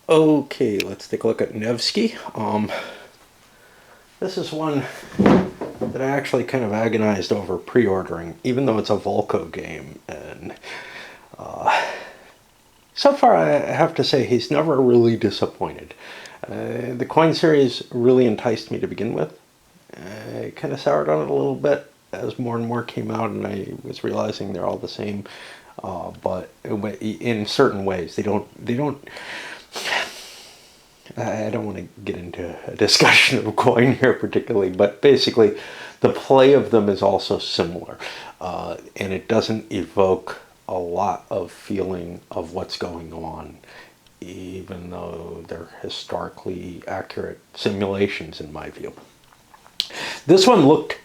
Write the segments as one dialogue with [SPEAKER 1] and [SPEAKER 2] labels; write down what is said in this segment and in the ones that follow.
[SPEAKER 1] Okay, let's take a look at Nevsky. This is one that I actually kind of agonized over pre-ordering, even though it's a Volco game. And so far, I have to say he's never really disappointed. The coin series really enticed me to begin with. I kind of soured on it a little bit as more and more came out, and I was realizing they're all the same. But in certain ways, they don't. I don't want to get into a discussion of coin here particularly, but basically the play of them is also similar. And it doesn't evoke a lot of feeling of what's going on, even though they're historically accurate simulations in my view. This one looked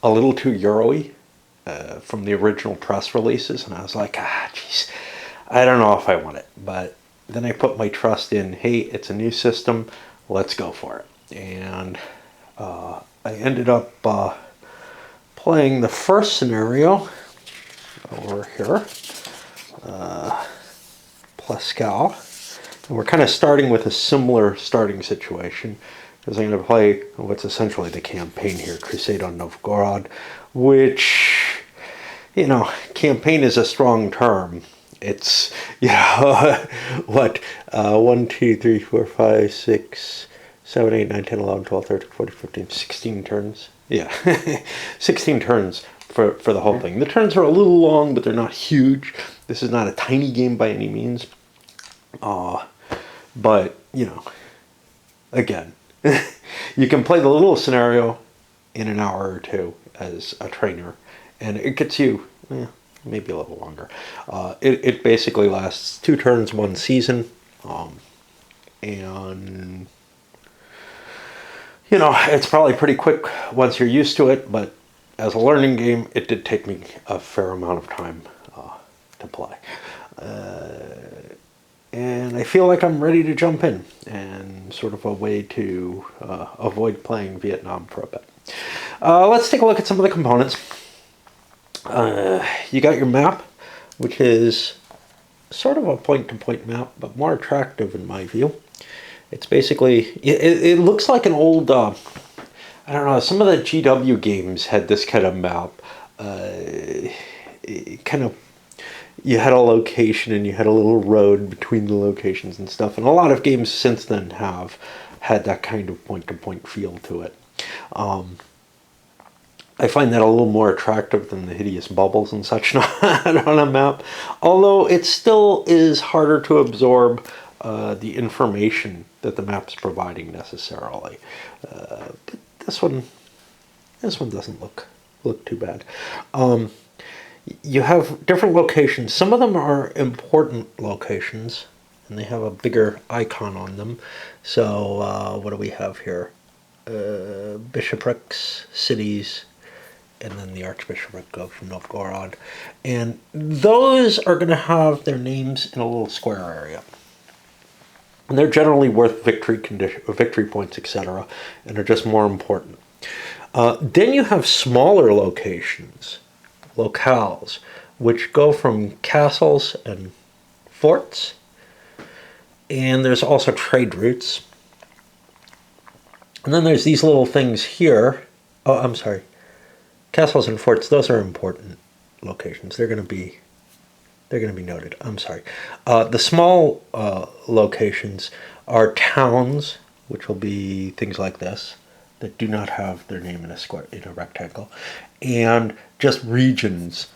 [SPEAKER 1] a little too Euro-y from the original press releases, and I was like, geez, I don't know if I want it, but then I put my trust in, hey, it's a new system, let's go for it. And I ended up playing the first scenario over here, Pascal. And we're kind of starting with a similar starting situation, because I'm going to play what's essentially the campaign here, Crusade on Novgorod, which, you know, campaign is a strong term. It's, what, 1, 2, 3, 4, 5, 6, 7, 8, 9, 10, 11, 12, 13, 14, 15, 16 turns. Yeah, 16 turns for the whole thing. The turns are a little long, but they're not huge. This is not a tiny game by any means. But, again, you can play the little scenario in an hour or two as a trainer, and it gets you, maybe a little longer. It basically lasts 2 turns, 1 season, and it's probably pretty quick once you're used to it, but as a learning game, it did take me a fair amount of time to play. And I feel like I'm ready to jump in, and sort of a way to avoid playing Vietnam for a bit. Let's take a look at some of the components. You got your map, which is sort of a point-to-point map, but more attractive in my view. It's basically, it looks like an old, I don't know, some of the GW games had this kind of map. You had a location and you had a little road between the locations and stuff, and a lot of games since then have had that kind of point-to-point feel to it. I find that a little more attractive than the hideous bubbles and such on a map, although it still is harder to absorb the information that the map's providing necessarily. But this one doesn't look too bad. You have different locations. Some of them are important locations, and they have a bigger icon on them. So what do we have here? Bishoprics, cities, and then the Archbishopric of Novgorod. And those are going to have their names in a little square area. And they're generally worth victory points, etc., and are just more important. Then you have smaller locations, locales, which go from castles and forts. And there's also trade routes. And then there's these little things here. Oh, I'm sorry. Castles and forts, those are important locations. They're going to be noted. I'm sorry. The small locations are towns, which will be things like this, that do not have their name in a rectangle, and just regions,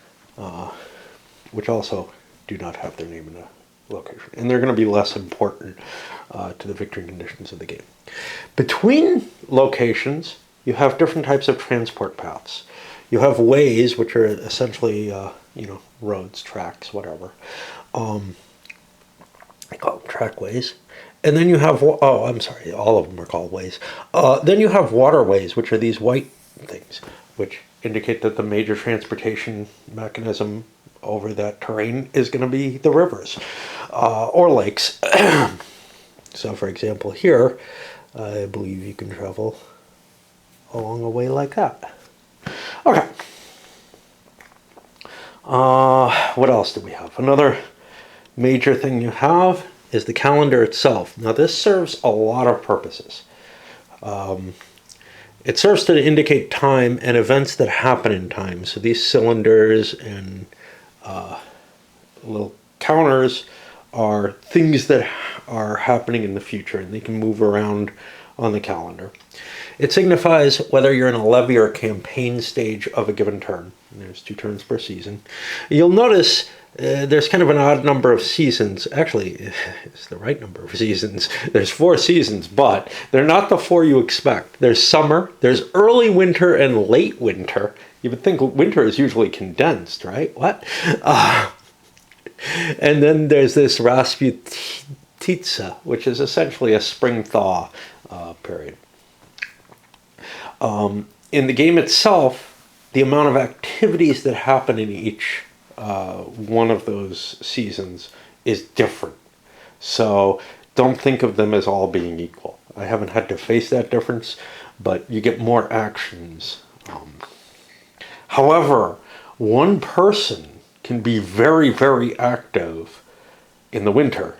[SPEAKER 1] which also do not have their name in a location. And they're going to be less important to the victory conditions of the game. Between locations, you have different types of transport paths. You have ways, which are essentially, roads, tracks, whatever. I call them trackways. And then you have, all of them are called ways. Then you have waterways, which are these white things, which indicate that the major transportation mechanism over that terrain is going to be the rivers or lakes. So, for example, here, I believe you can travel along a way like that. Okay. What else do we have? Another major thing you have is the calendar itself. Now this serves a lot of purposes. It serves to indicate time and events that happen in time. So these cylinders and little counters are things that are happening in the future, and they can move around on the calendar. It signifies whether you're in a levy or campaign stage of a given turn. And there's 2 turns per season. You'll notice there's kind of an odd number of seasons. Actually, it's the right number of seasons. There's 4 seasons, but they're not the 4 you expect. There's summer, there's early winter, and late winter. You would think winter is usually condensed, right? What? And then there's this Rasputitsa, which is essentially a spring thaw period. In the game itself, the amount of activities that happen in each one of those seasons is different. So don't think of them as all being equal. I haven't had to face that difference, but you get more actions. However, one person can be very, very active in the winter.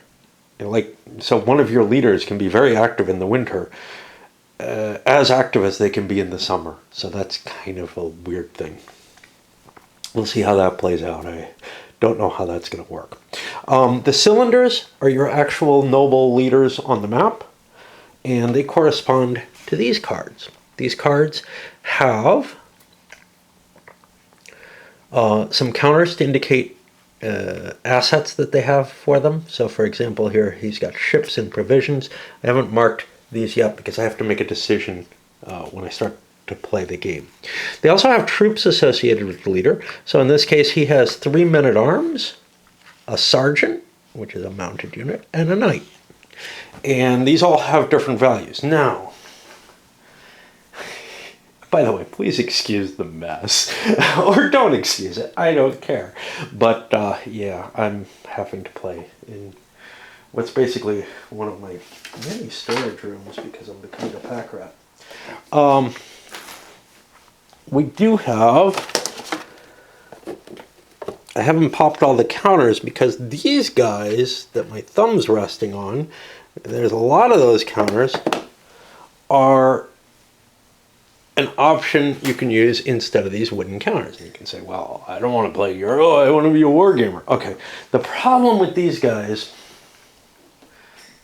[SPEAKER 1] So one of your leaders can be very active in the winter, as active as they can be in the summer. So that's kind of a weird thing. We'll see how that plays out. I don't know how that's going to work. The cylinders are your actual noble leaders on the map, and they correspond to these cards. These cards have some counters to indicate assets that they have for them. So for example, here he's got ships and provisions. I haven't marked these yet because I have to make a decision when I start to play the game. They also have troops associated with the leader. So in this case, he has 3 men-at-arms, a sergeant, which is a mounted unit, and a knight. And these all have different values. Now, by the way, please excuse the mess. Or don't excuse it. I don't care. But yeah, I'm having to play in what's basically one of my many storage rooms because I'm becoming a pack rat. We do have, I haven't popped all the counters because these guys that my thumb's resting on, there's a lot of those counters, are an option you can use instead of these wooden counters. And you can say, well, I don't want to play Euro, I want to be a wargamer. Okay, the problem with these guys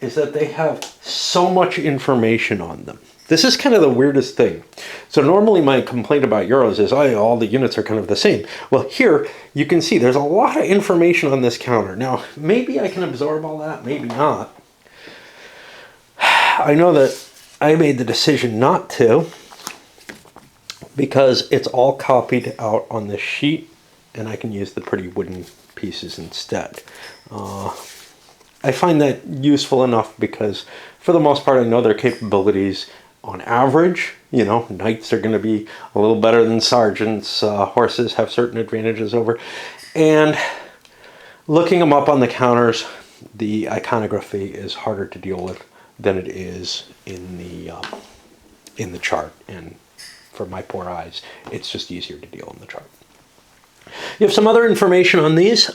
[SPEAKER 1] is that they have so much information on them. This is kind of the weirdest thing. So normally my complaint about Euros is, oh, all the units are kind of the same. Well, here you can see there's a lot of information on this counter. Now, maybe I can absorb all that, maybe not. I know that I made the decision not to because it's all copied out on this sheet and I can use the pretty wooden pieces instead. I find that useful enough because for the most part I know their capabilities on average. You know, knights are going to be a little better than sergeants. Horses have certain advantages over. And looking them up on the counters, the iconography is harder to deal with than it is in the chart. And for my poor eyes, it's just easier to deal in the chart. You have some other information on these.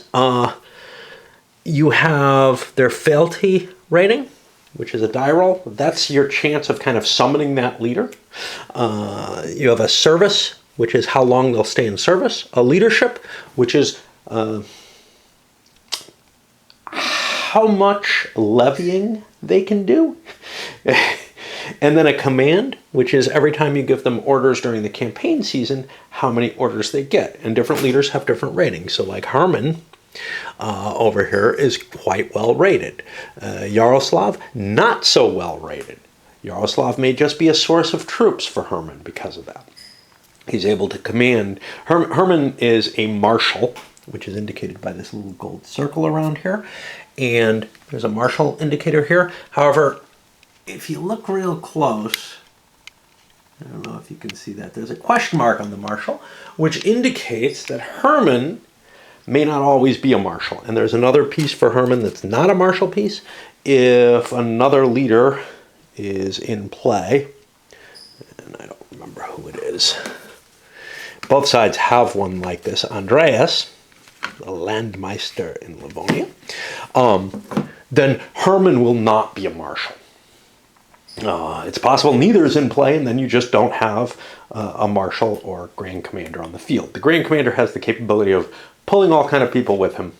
[SPEAKER 1] You have their fealty rating, which is a die roll. That's your chance of kind of summoning that leader. You have a service, which is how long they'll stay in service. A leadership, which is how much levying they can do. And then a command, which is every time you give them orders during the campaign season, how many orders they get. And different leaders have different ratings. So like Herman over here is quite well rated. Yaroslav, not so well rated. Yaroslav may just be a source of troops for Herman because of that. He's able to command. Herman is a marshal, which is indicated by this little gold circle around here. And there's a marshal indicator here. However, if you look real close, I don't know if you can see that, there's a question mark on the marshal, which indicates that Herman may not always be a marshal. And there's another piece for Herman that's not a marshal piece. If another leader is in play, and I don't remember who it is. Both sides have one like this. Andreas, the Landmeister in Livonia. then Herman will not be a marshal. It's possible neither is in play, and then you just don't have a marshal or grand commander on the field. The grand commander has the capability of pulling all kind of people with him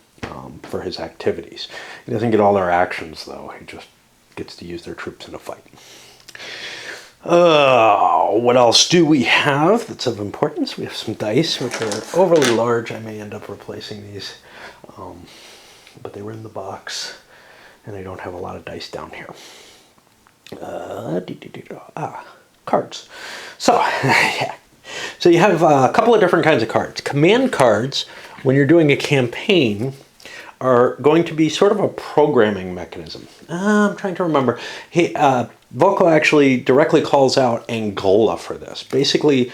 [SPEAKER 1] for his activities. He doesn't get all their actions, though. He just gets to use their troops in a fight. What else do we have that's of importance? We have some dice, which are overly large. I may end up replacing these, but they were in the box, and I don't have a lot of dice down here. Cards. So, yeah. So you have a couple of different kinds of cards. Command cards, when you're doing a campaign, are going to be sort of a programming mechanism. I'm trying to remember. Hey, Volko actually directly calls out Angola for this. Basically,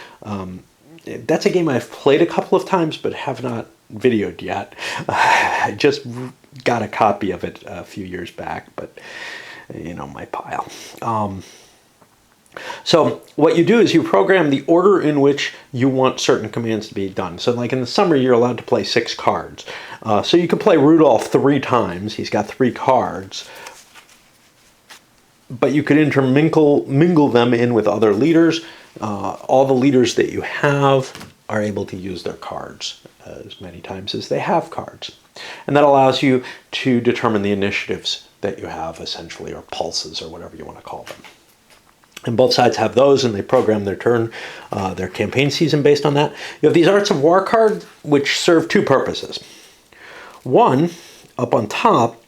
[SPEAKER 1] that's a game I've played a couple of times, but have not videoed yet. I just got a copy of it a few years back, but my pile. So what you do is you program the order in which you want certain commands to be done. So like in the summer, you're allowed to play 6 cards. So you can play Rudolph 3 times. He's got 3 cards. But you could mingle them in with other leaders. All the leaders that you have are able to use their cards as many times as they have cards. And that allows you to determine the initiatives that you have, essentially, or pulses, or whatever you want to call them. And both sides have those, and they program their turn, their campaign season based on that. You have these Arts of War cards, which serve 2 purposes. One, up on top,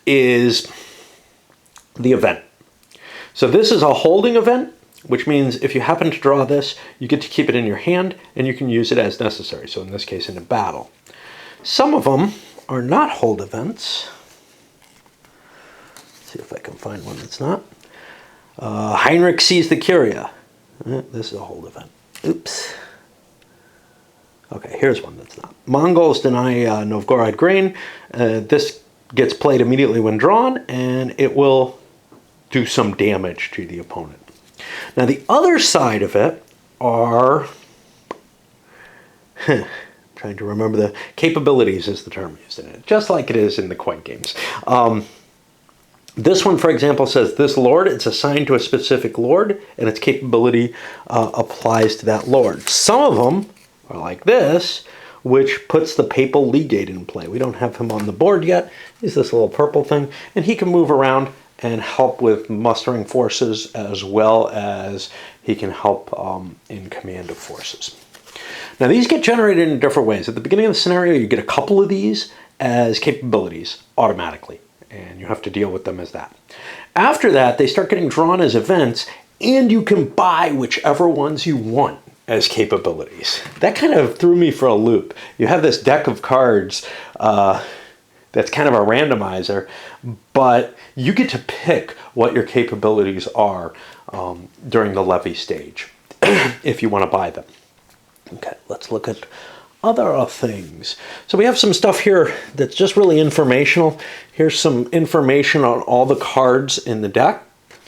[SPEAKER 1] is the event. So this is a holding event, which means if you happen to draw this, you get to keep it in your hand, and you can use it as necessary. So in this case, in a battle. Some of them are not hold events. Let's see if I can find one that's not. Heinrich sees the Curia. This is a hold event. Oops. Okay, here's one that's not. Mongols deny Novgorod grain. This gets played immediately when drawn, and it will do some damage to the opponent. Now, the other side of it are... trying to remember the capabilities is the term used in it, just like it is in the coin games. This one, for example, says this lord, it's assigned to a specific lord, and its capability applies to that lord. Some of them are like this, which puts the papal legate in play. We don't have him on the board yet. He's this little purple thing, and he can move around and help with mustering forces, as well as he can help in command of forces. Now, these get generated in different ways. At the beginning of the scenario, you get a couple of these as capabilities automatically, and you have to deal with them as that. After that, they start getting drawn as events, and you can buy whichever ones you want as capabilities. That kind of threw me for a loop. You have this deck of cards that's kind of a randomizer, but you get to pick what your capabilities are during the levy stage if you want to buy them. Okay, let's look at other things. So we have some stuff here that's just really informational. Here's some information on all the cards in the deck,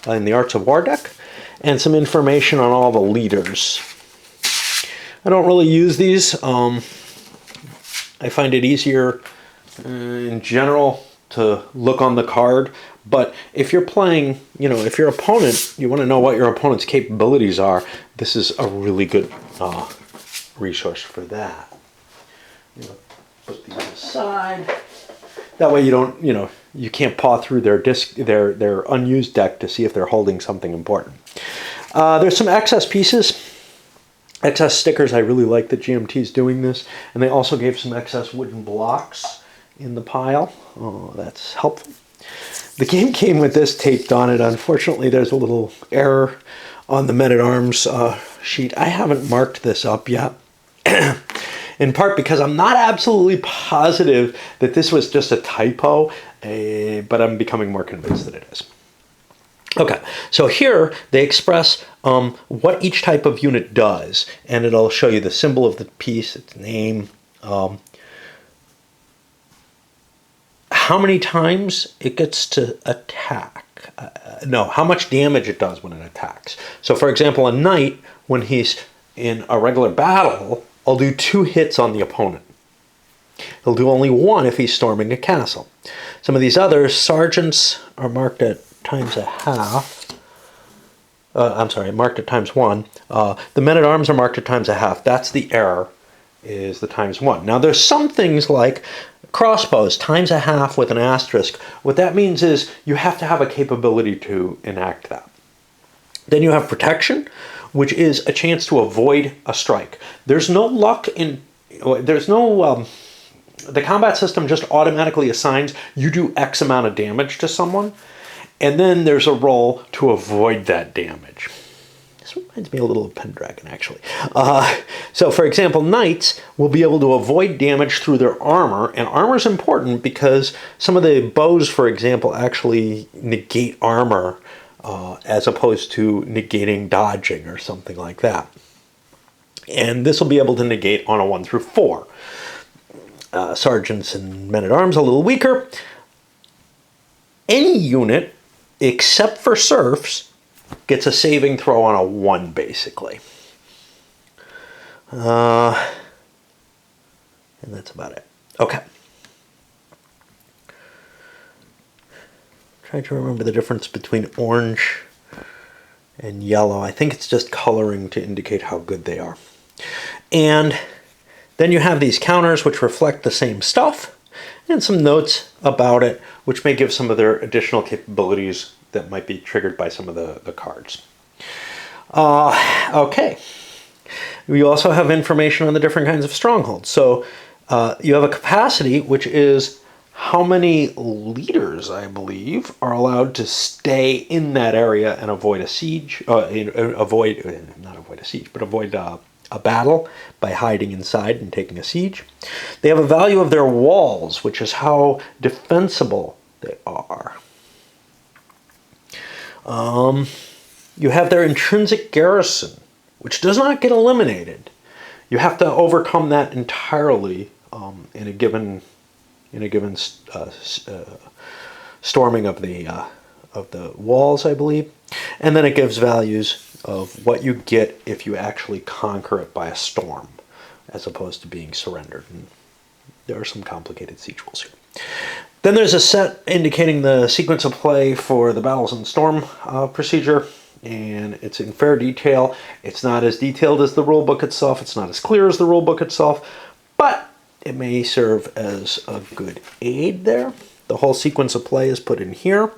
[SPEAKER 1] in the Arts of War deck, and some information on all the leaders. I don't really use these. I find it easier in general to look on the card, but if you're playing, if your opponent, you want to know what your opponent's capabilities are, this is a really good resource for that. Put these aside. That way you don't, you can't paw through their unused deck to see if they're holding something important. There's some excess pieces, excess stickers. I really like that GMT's doing this, and they also gave some excess wooden blocks in the pile. Oh, that's helpful. The game came with this taped on it. Unfortunately, there's a little error on the Men-at-Arms sheet. I haven't marked this up yet. In part because I'm not absolutely positive that this was just a typo, but I'm becoming more convinced that it is. Okay, so here they express what each type of unit does, and it'll show you the symbol of the piece, its name, how many times it gets to attack. How much damage it does when it attacks. So for example, a knight, when he's in a regular battle, I'll do 2 hits on the opponent. He'll do only 1 if he's storming a castle. Some of these others, sergeants are marked at times a half. Marked at times 1. The men-at-arms are marked at times a half. That's the error, is the times 1. Now there's some things like crossbows, times a half with an asterisk. What that means is you have to have a capability to enact that. Then you have protection, which is a chance to avoid a strike. There's no luck in, the combat system just automatically assigns you do X amount of damage to someone, and then there's a roll to avoid that damage. This reminds me a little of Pendragon, actually. So, for example, knights will be able to avoid damage through their armor, and armor is important because some of the bows, for example, actually negate armor as opposed to negating dodging or something like that. And this will be able to negate on a 1 through 4. Sergeants and men-at-arms a little weaker. Any unit, except for serfs, gets a saving throw on a 1, basically. And that's about it. Okay. Trying to remember the difference between orange and yellow. I think it's just coloring to indicate how good they are. And then you have these counters which reflect the same stuff, and some notes about it which may give some of their additional capabilities that might be triggered by some of the cards. Okay. We also have information on the different kinds of strongholds. So you have a capacity, which is how many leaders, I believe, are allowed to stay in that area and avoid a siege, avoid a battle by hiding inside and taking a siege. They have a value of their walls, which is how defensible they are. You have their intrinsic garrison, which does not get eliminated. You have to overcome that entirely in a given storming of the walls, I believe. And then it gives values of what you get if you actually conquer it by a storm, as opposed to being surrendered. And there are some complicated siege rules here. Then there's a set indicating the sequence of play for the battles and storm procedure, and it's in fair detail. It's not as detailed as the rulebook itself. It's not as clear as the rulebook itself, but it may serve as a good aid there. The whole sequence of play is put in here,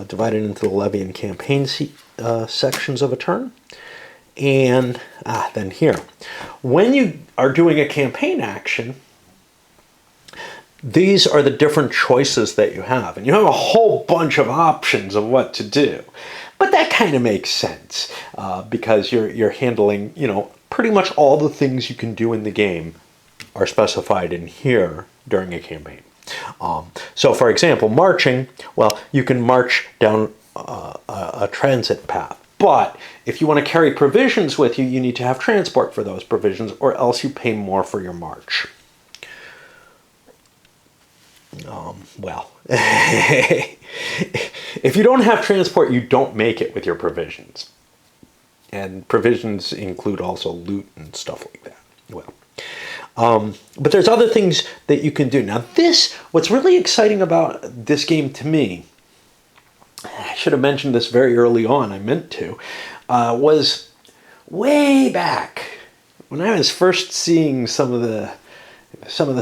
[SPEAKER 1] divided into the levy and campaign sections of a turn. And then here. When you are doing a campaign action, these are the different choices that you have. And you have a whole bunch of options of what to do. But that kind of makes sense because you're handling, pretty much all the things you can do in the game are specified in here during a campaign. So, for example, marching, well, you can march down a transit path. But if you want to carry provisions with you, you need to have transport for those provisions, or else you pay more for your march. If you don't have transport, you don't make it with your provisions. And provisions include also loot and stuff like that. But there's other things that you can do. Now what's really exciting about this game to me, I should have mentioned this very early on, I meant to, was way back when I was first seeing some of the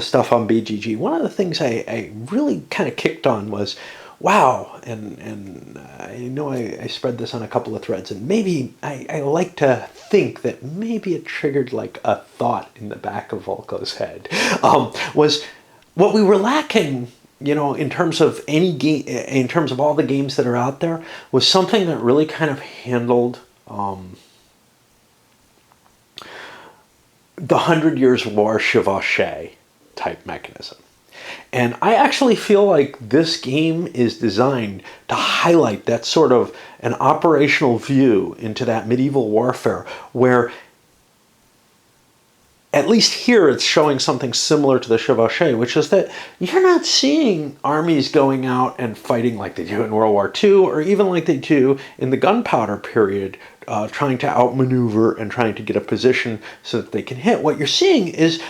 [SPEAKER 1] stuff on BGG. One of the things I really kind of kicked on was, wow, and I know I spread this on a couple of threads, and maybe I like to think that maybe it triggered like a thought in the back of Volko's head, was what we were lacking, in terms of any game, in terms of all the games that are out there, was something that really kind of handled the 100 Years' War chevauché type mechanism. And I actually feel like this game is designed to highlight that sort of an operational view into that medieval warfare, where at least here it's showing something similar to the chevauché, which is that you're not seeing armies going out and fighting like they do in World War II, or even like they do in the gunpowder period, trying to outmaneuver and trying to get a position so that they can hit. What you're seeing is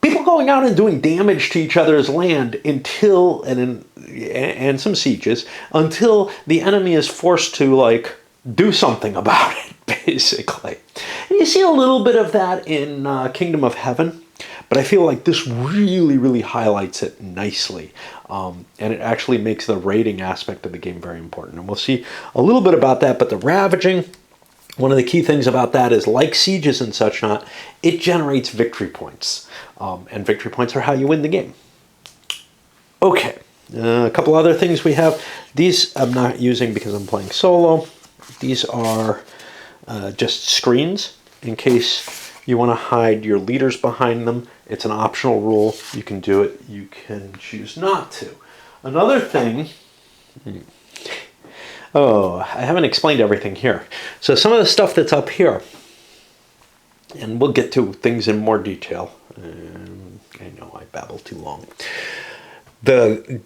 [SPEAKER 1] people going out and doing damage to each other's land until, and some sieges, until the enemy is forced to, like, do something about it, basically. And you see a little bit of that in Kingdom of Heaven, but I feel like this really, really highlights it nicely. And it actually makes the raiding aspect of the game very important. And we'll see a little bit about that, but the ravaging, one of the key things about that is, like sieges and such not, it generates victory points. And victory points are how you win the game. Okay, a couple other things we have. These I'm not using because I'm playing solo. These are just screens in case you want to hide your leaders behind them. It's an optional rule. You can do it. You can choose not to. Another thing... Oh, I haven't explained everything here. So some of the stuff that's up here, and we'll get to things in more detail. I know I babble too long. The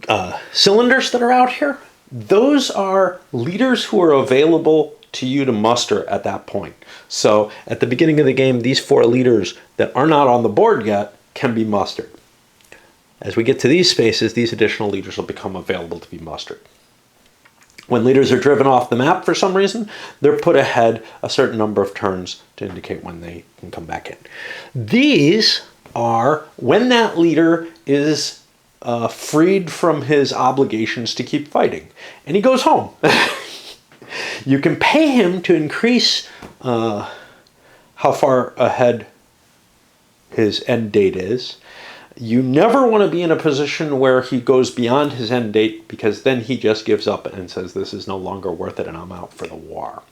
[SPEAKER 1] cylinders that are out here, those are leaders who are available to you to muster at that point. So at the beginning of the game, these 4 leaders that are not on the board yet can be mustered. As we get to these spaces, these additional leaders will become available to be mustered. When leaders are driven off the map for some reason, they're put ahead a certain number of turns to indicate when they can come back in. These are when that leader is freed from his obligations to keep fighting, and he goes home. You can pay him to increase how far ahead his end date is. You never want to be in a position where he goes beyond his end date, because then he just gives up and says, this is no longer worth it and I'm out for the war.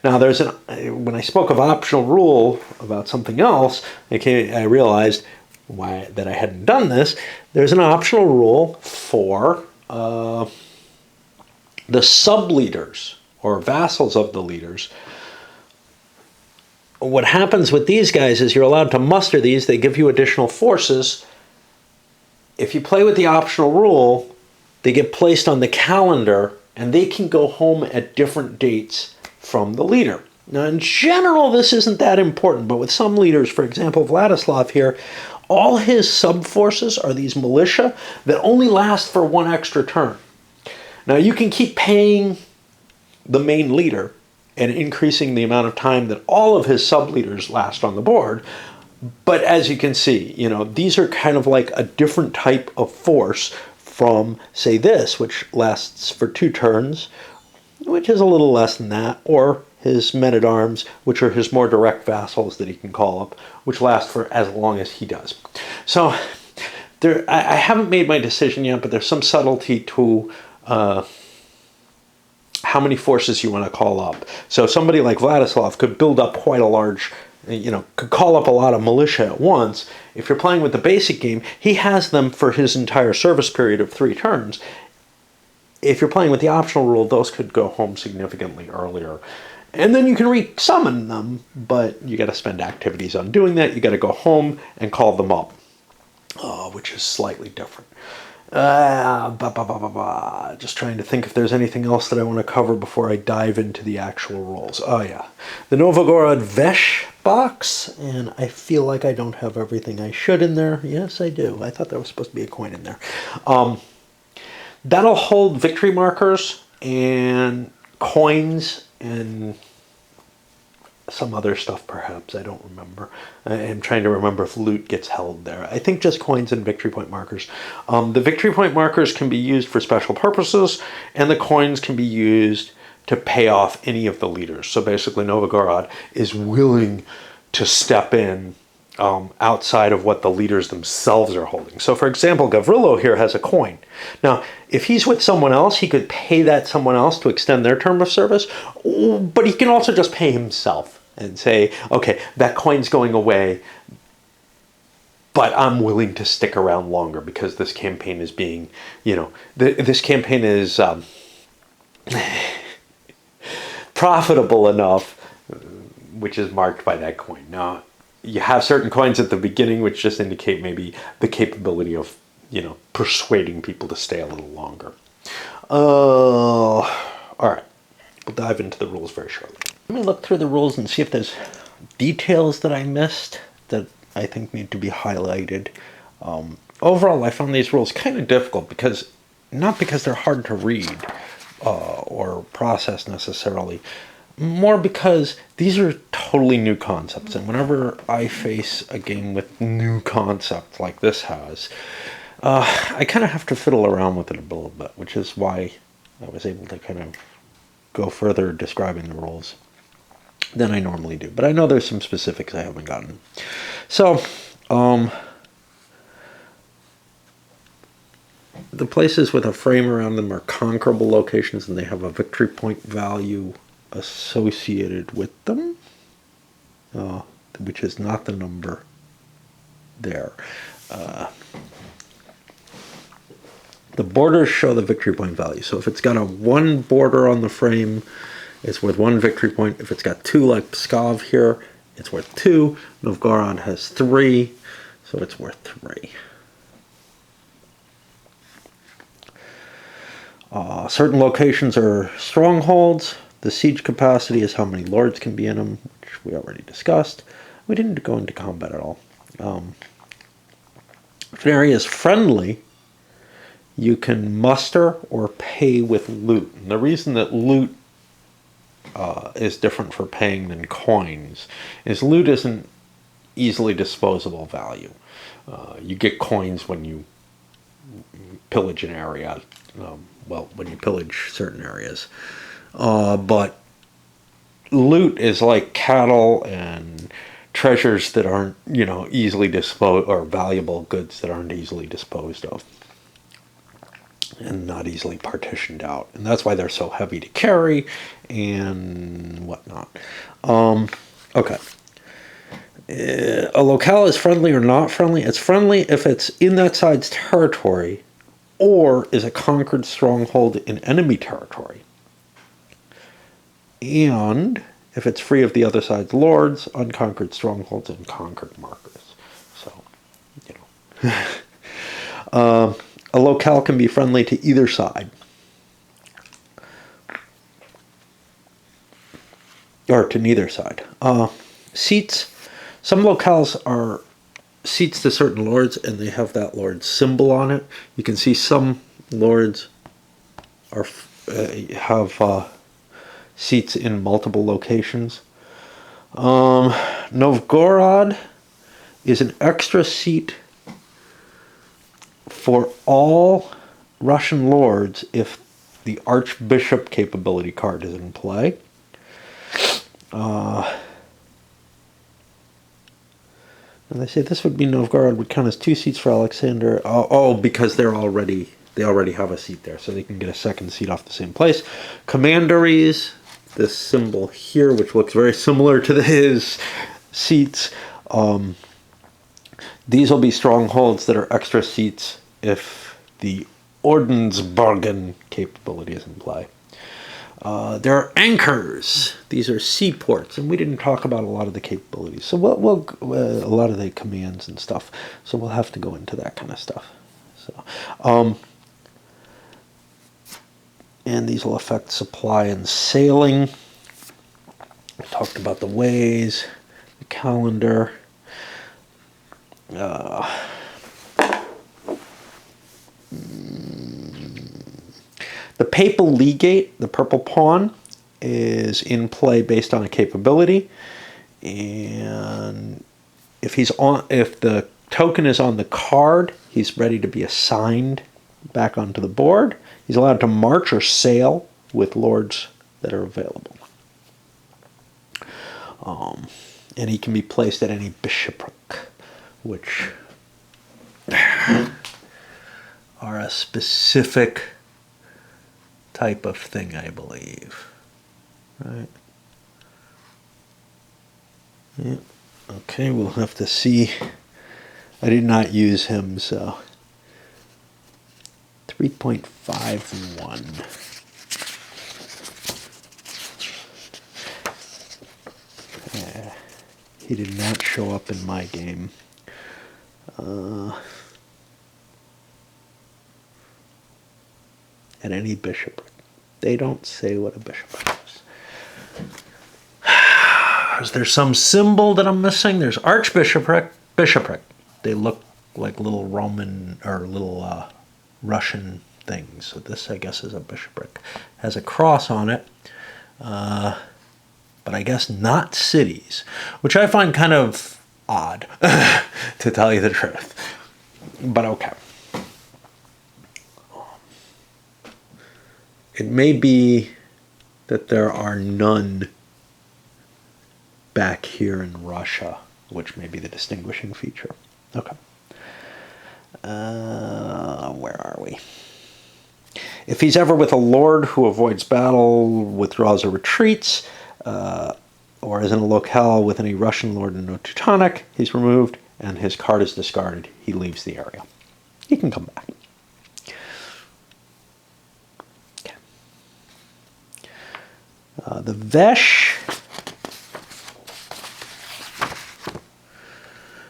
[SPEAKER 1] Now, when I spoke of optional rule about something else, I realized that I hadn't done this. There's an optional rule for the sub-leaders or vassals of the leaders. What happens with these guys is you're allowed to muster these. They give you additional forces. If you play with the optional rule, they get placed on the calendar and they can go home at different dates from the leader. Now, in general, this isn't that important, but with some leaders, for example, Vladislav here, all his sub-forces are these militia that only last for 1 extra turn. Now, you can keep paying the main leader and increasing the amount of time that all of his sub-leaders last on the board. But as you can see, these are kind of like a different type of force from, say, this, which lasts for 2 turns, which is a little less than that, or his men-at-arms, which are his more direct vassals that he can call up, which last for as long as he does. So I haven't made my decision yet, but there's some subtlety to how many forces you want to call up. So somebody like Vladislav could build up quite a large, could call up a lot of militia at once. If you're playing with the basic game, he has them for his entire service period of 3 turns. If you're playing with the optional rule, those could go home significantly earlier. And then you can re-summon them, but you got to spend activities on doing that. You got to go home and call them up, which is slightly different. Just trying to think if there's anything else that I want to cover before I dive into the actual rules. Oh yeah, the Novgorod Vesh box, and I feel like I don't have everything I should in there. Yes, I do. I thought there was supposed to be a coin in there. That'll hold victory markers and coins and some other stuff, perhaps. I don't remember. I'm trying to remember if loot gets held there. I think just coins and victory point markers. The victory point markers can be used for special purposes, and the coins can be used to pay off any of the leaders. So basically, Novgorod is willing to step in outside of what the leaders themselves are holding. So for example, Gavrilo here has a coin. Now, if he's with someone else, he could pay that someone else to extend their term of service, but he can also just pay himself and say, okay, that coin's going away, but I'm willing to stick around longer because this campaign is being, this campaign is profitable enough, which is marked by that coin. Now, you have certain coins at the beginning which just indicate maybe the capability of, persuading people to stay a little longer. All right, we'll dive into the rules very shortly. Let me look through the rules and see if there's details that I missed that I think need to be highlighted. Overall, I found these rules kind of difficult because, not because they're hard to read or process necessarily, more because these are totally new concepts. And whenever I face a game with new concepts like this has, I kind of have to fiddle around with it a little bit, which is why I was able to kind of go further describing the rules than I normally do. But I know there's some specifics I haven't gotten. So, the places with a frame around them are conquerable locations, and they have a victory point value associated with them, which is not the number there. The borders show the victory point value. So if it's got a 1 border on the frame, it's worth 1 victory point. If it's got 2 like Pskov here, it's worth 2. Novgorod has 3, so it's worth 3. Certain locations are strongholds. The siege capacity is how many lords can be in them, which we already discussed. We didn't go into combat at all. If an area is friendly, you can muster or pay with loot. And the reason that loot is different for paying than coins is loot isn't easily disposable value. You get coins when you pillage an area. When you pillage certain areas. But loot is like cattle and treasures that aren't, easily disposed, or valuable goods that aren't easily disposed of and not easily partitioned out. And that's why they're so heavy to carry and whatnot. Okay. A locale is friendly or not friendly. It's friendly if it's in that side's territory or is a conquered stronghold in enemy territory. And if it's free of the other side's lords, unconquered strongholds, and conquered markers. So, a locale can be friendly to either side. Or to neither side. Seats. Some locales are seats to certain lords, and they have that lord's symbol on it. You can see some lords have seats in multiple locations. Novgorod is an extra seat for all Russian lords if the Archbishop capability card is in play. And they say this would be Novgorod would count as 2 seats for Alexander. Because they already have a seat there, so they can get a second seat off the same place. Commanderies, this symbol here, which looks very similar to his seats. These will be strongholds that are extra seats if the Ordensburgen capability is in play. There are anchors. These are seaports, and we didn't talk about a lot of the capabilities. So we'll a lot of the commands and stuff. So we'll have to go into that kind of stuff. So, and these will affect supply and sailing. We talked about the ways, the calendar. The papal legate, the purple pawn, is in play based on a capability, and if the token is on the card, he's ready to be assigned back onto the board. He's allowed to march or sail with lords that are available, and he can be placed at any bishopric, which are a specific type of thing, I believe. Right? Yeah. Okay, we'll have to see. I did not use him, so 3.51. He did not show up in my game. At any bishopric. They don't say what a bishopric is. Is there some symbol that I'm missing? There's archbishopric, bishopric. They look like little Roman or little Russian things. So this, I guess, is a bishopric. Has a cross on it, but I guess not cities, which I find kind of odd, to tell you the truth. But okay. It may be that there are none back here in Russia, which may be the distinguishing feature. Okay. Where are we? If he's ever with a lord who avoids battle, withdraws or retreats, or is in a locale with any Russian lord and no Teutonic, he's removed and his card is discarded. He leaves the area. He can come back. Okay. The Vesh,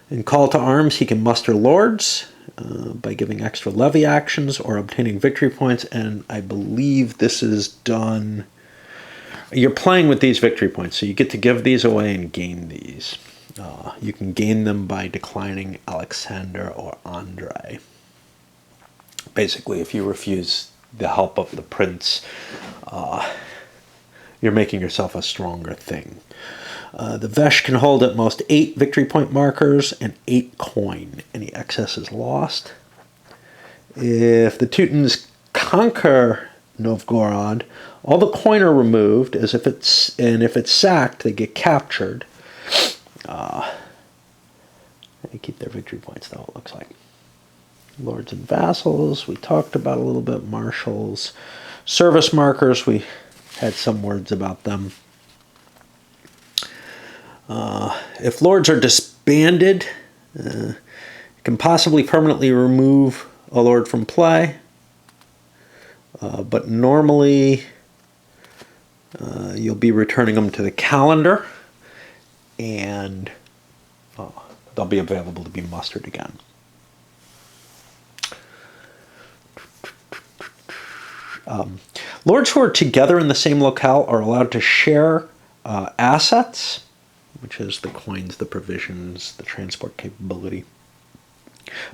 [SPEAKER 1] in Call to Arms, he can muster lords by giving extra levy actions or obtaining victory points, and I believe this is done. You're playing with these victory points, so you get to give these away and gain these. You can gain them by declining Alexander or Andrei. Basically, if you refuse the help of the prince, you're making yourself a stronger thing. The Vesh can hold at most 8 victory point markers and 8 coin. Any excess is lost. If the Teutons conquer Novgorod, all the coin are removed, and if it's sacked, they get captured. They keep their victory points, though, it looks like. Lords and vassals, we talked about a little bit. Marshals. Service markers, we had some words about them. If lords are disbanded, you can possibly permanently remove a lord from play. But normally you'll be returning them to the calendar, and they'll be available to be mustered again. Lords who are together in the same locale are allowed to share assets, which is the coins, the provisions, the transport capability.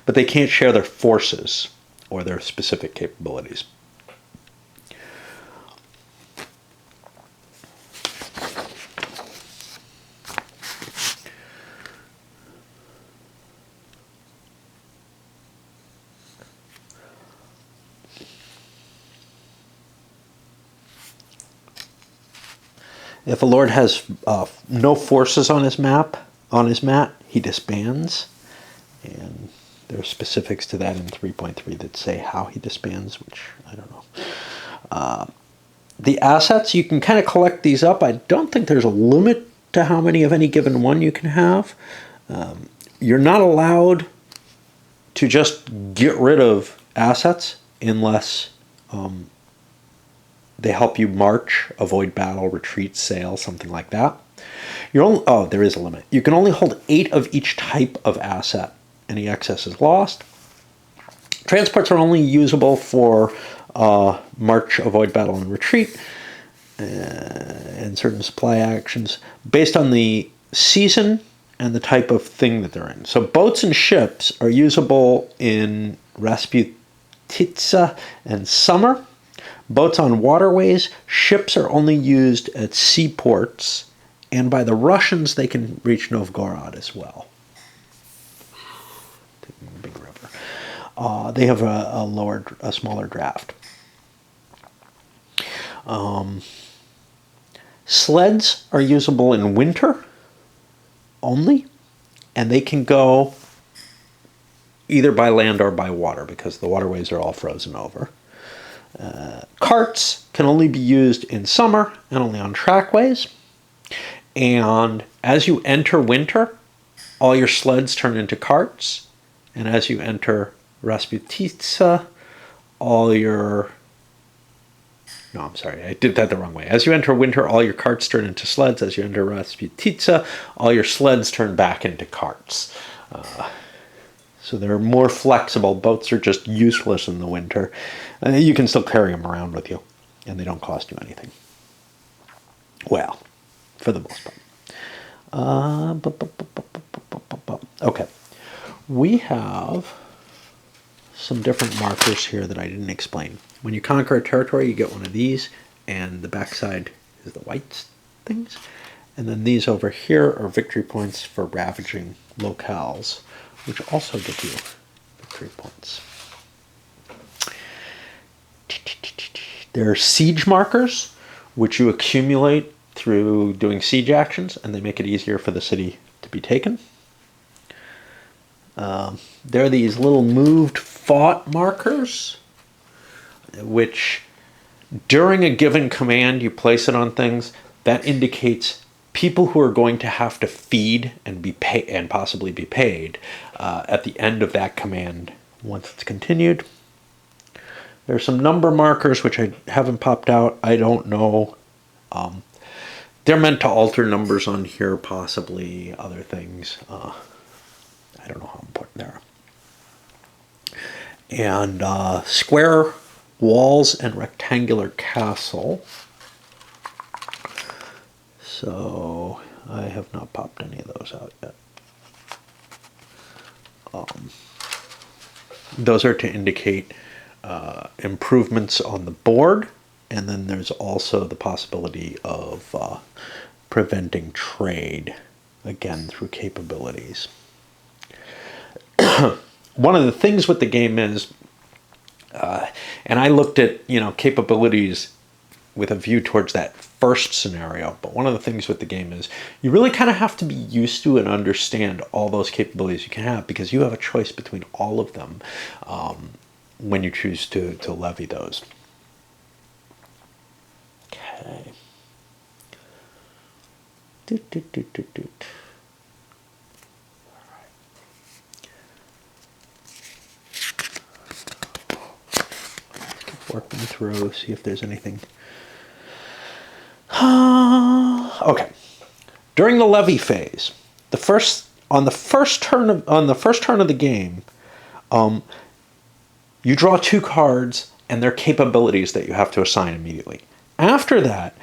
[SPEAKER 1] But they can't share their forces or their specific capabilities. If a lord has no forces on his mat, he disbands, and there are specifics to that in 3.3 that say how he disbands, which I don't know. The assets, you can kind of collect these up. I don't think there's a limit to how many of any given one you can have. You're not allowed to just get rid of assets unless they help you march, avoid battle, retreat, sail, something like that. There is a limit. You can only hold 8 of each type of asset. Any excess is lost. Transports are only usable for march, avoid battle, and retreat, and certain supply actions based on the season and the type of thing that they're in. So boats and ships are usable in Rasputitsa and summer. Boats on waterways, ships are only used at seaports, and by the Russians they can reach Novgorod as well. Big river. They have a smaller draft. Sleds are usable in winter only, and they can go either by land or by water because the waterways are all frozen over. Carts can only be used in summer and only on trackways. And as you enter winter, all your sleds turn into carts. And as you enter Rasputitsa, I did that the wrong way. As you enter winter, all your carts turn into sleds. As you enter Rasputitsa, all your sleds turn back into carts. So they're more flexible. Boats are just useless in the winter. You can still carry them around with you, and they don't cost you anything. Well, for the most part. Okay. we have some different markers here that I didn't explain. When you conquer a territory, you get one of these, and the backside is the white things. And then these over here are victory points for ravaging locales, which also give you victory points. There are siege markers, which you accumulate through doing siege actions, and they make it easier for the city to be taken. There are these little moved fought markers, which during a given command you place it on things. That indicates people who are going to have to feed and be paid and possibly be paid at the end of that command once it's continued. There are some number markers which I haven't popped out. I don't know. They're meant to alter numbers on here, possibly other things. I don't know how important they are. And square walls and rectangular castle. So I have not popped any of those out yet. Those are to indicate improvements on the board, and then there's also the possibility of preventing trade, again through capabilities. One of the things with the game is, and I looked at capabilities with a view towards that first scenario, but one of the things with the game is you really kind of have to be used to and understand all those capabilities you can have, because you have a choice between all of them when you choose to levy those. Okay. Working through, see if there's anything. Okay. During the levy phase, on the first turn of the game, you draw 2 cards and their capabilities that you have to assign immediately. After that,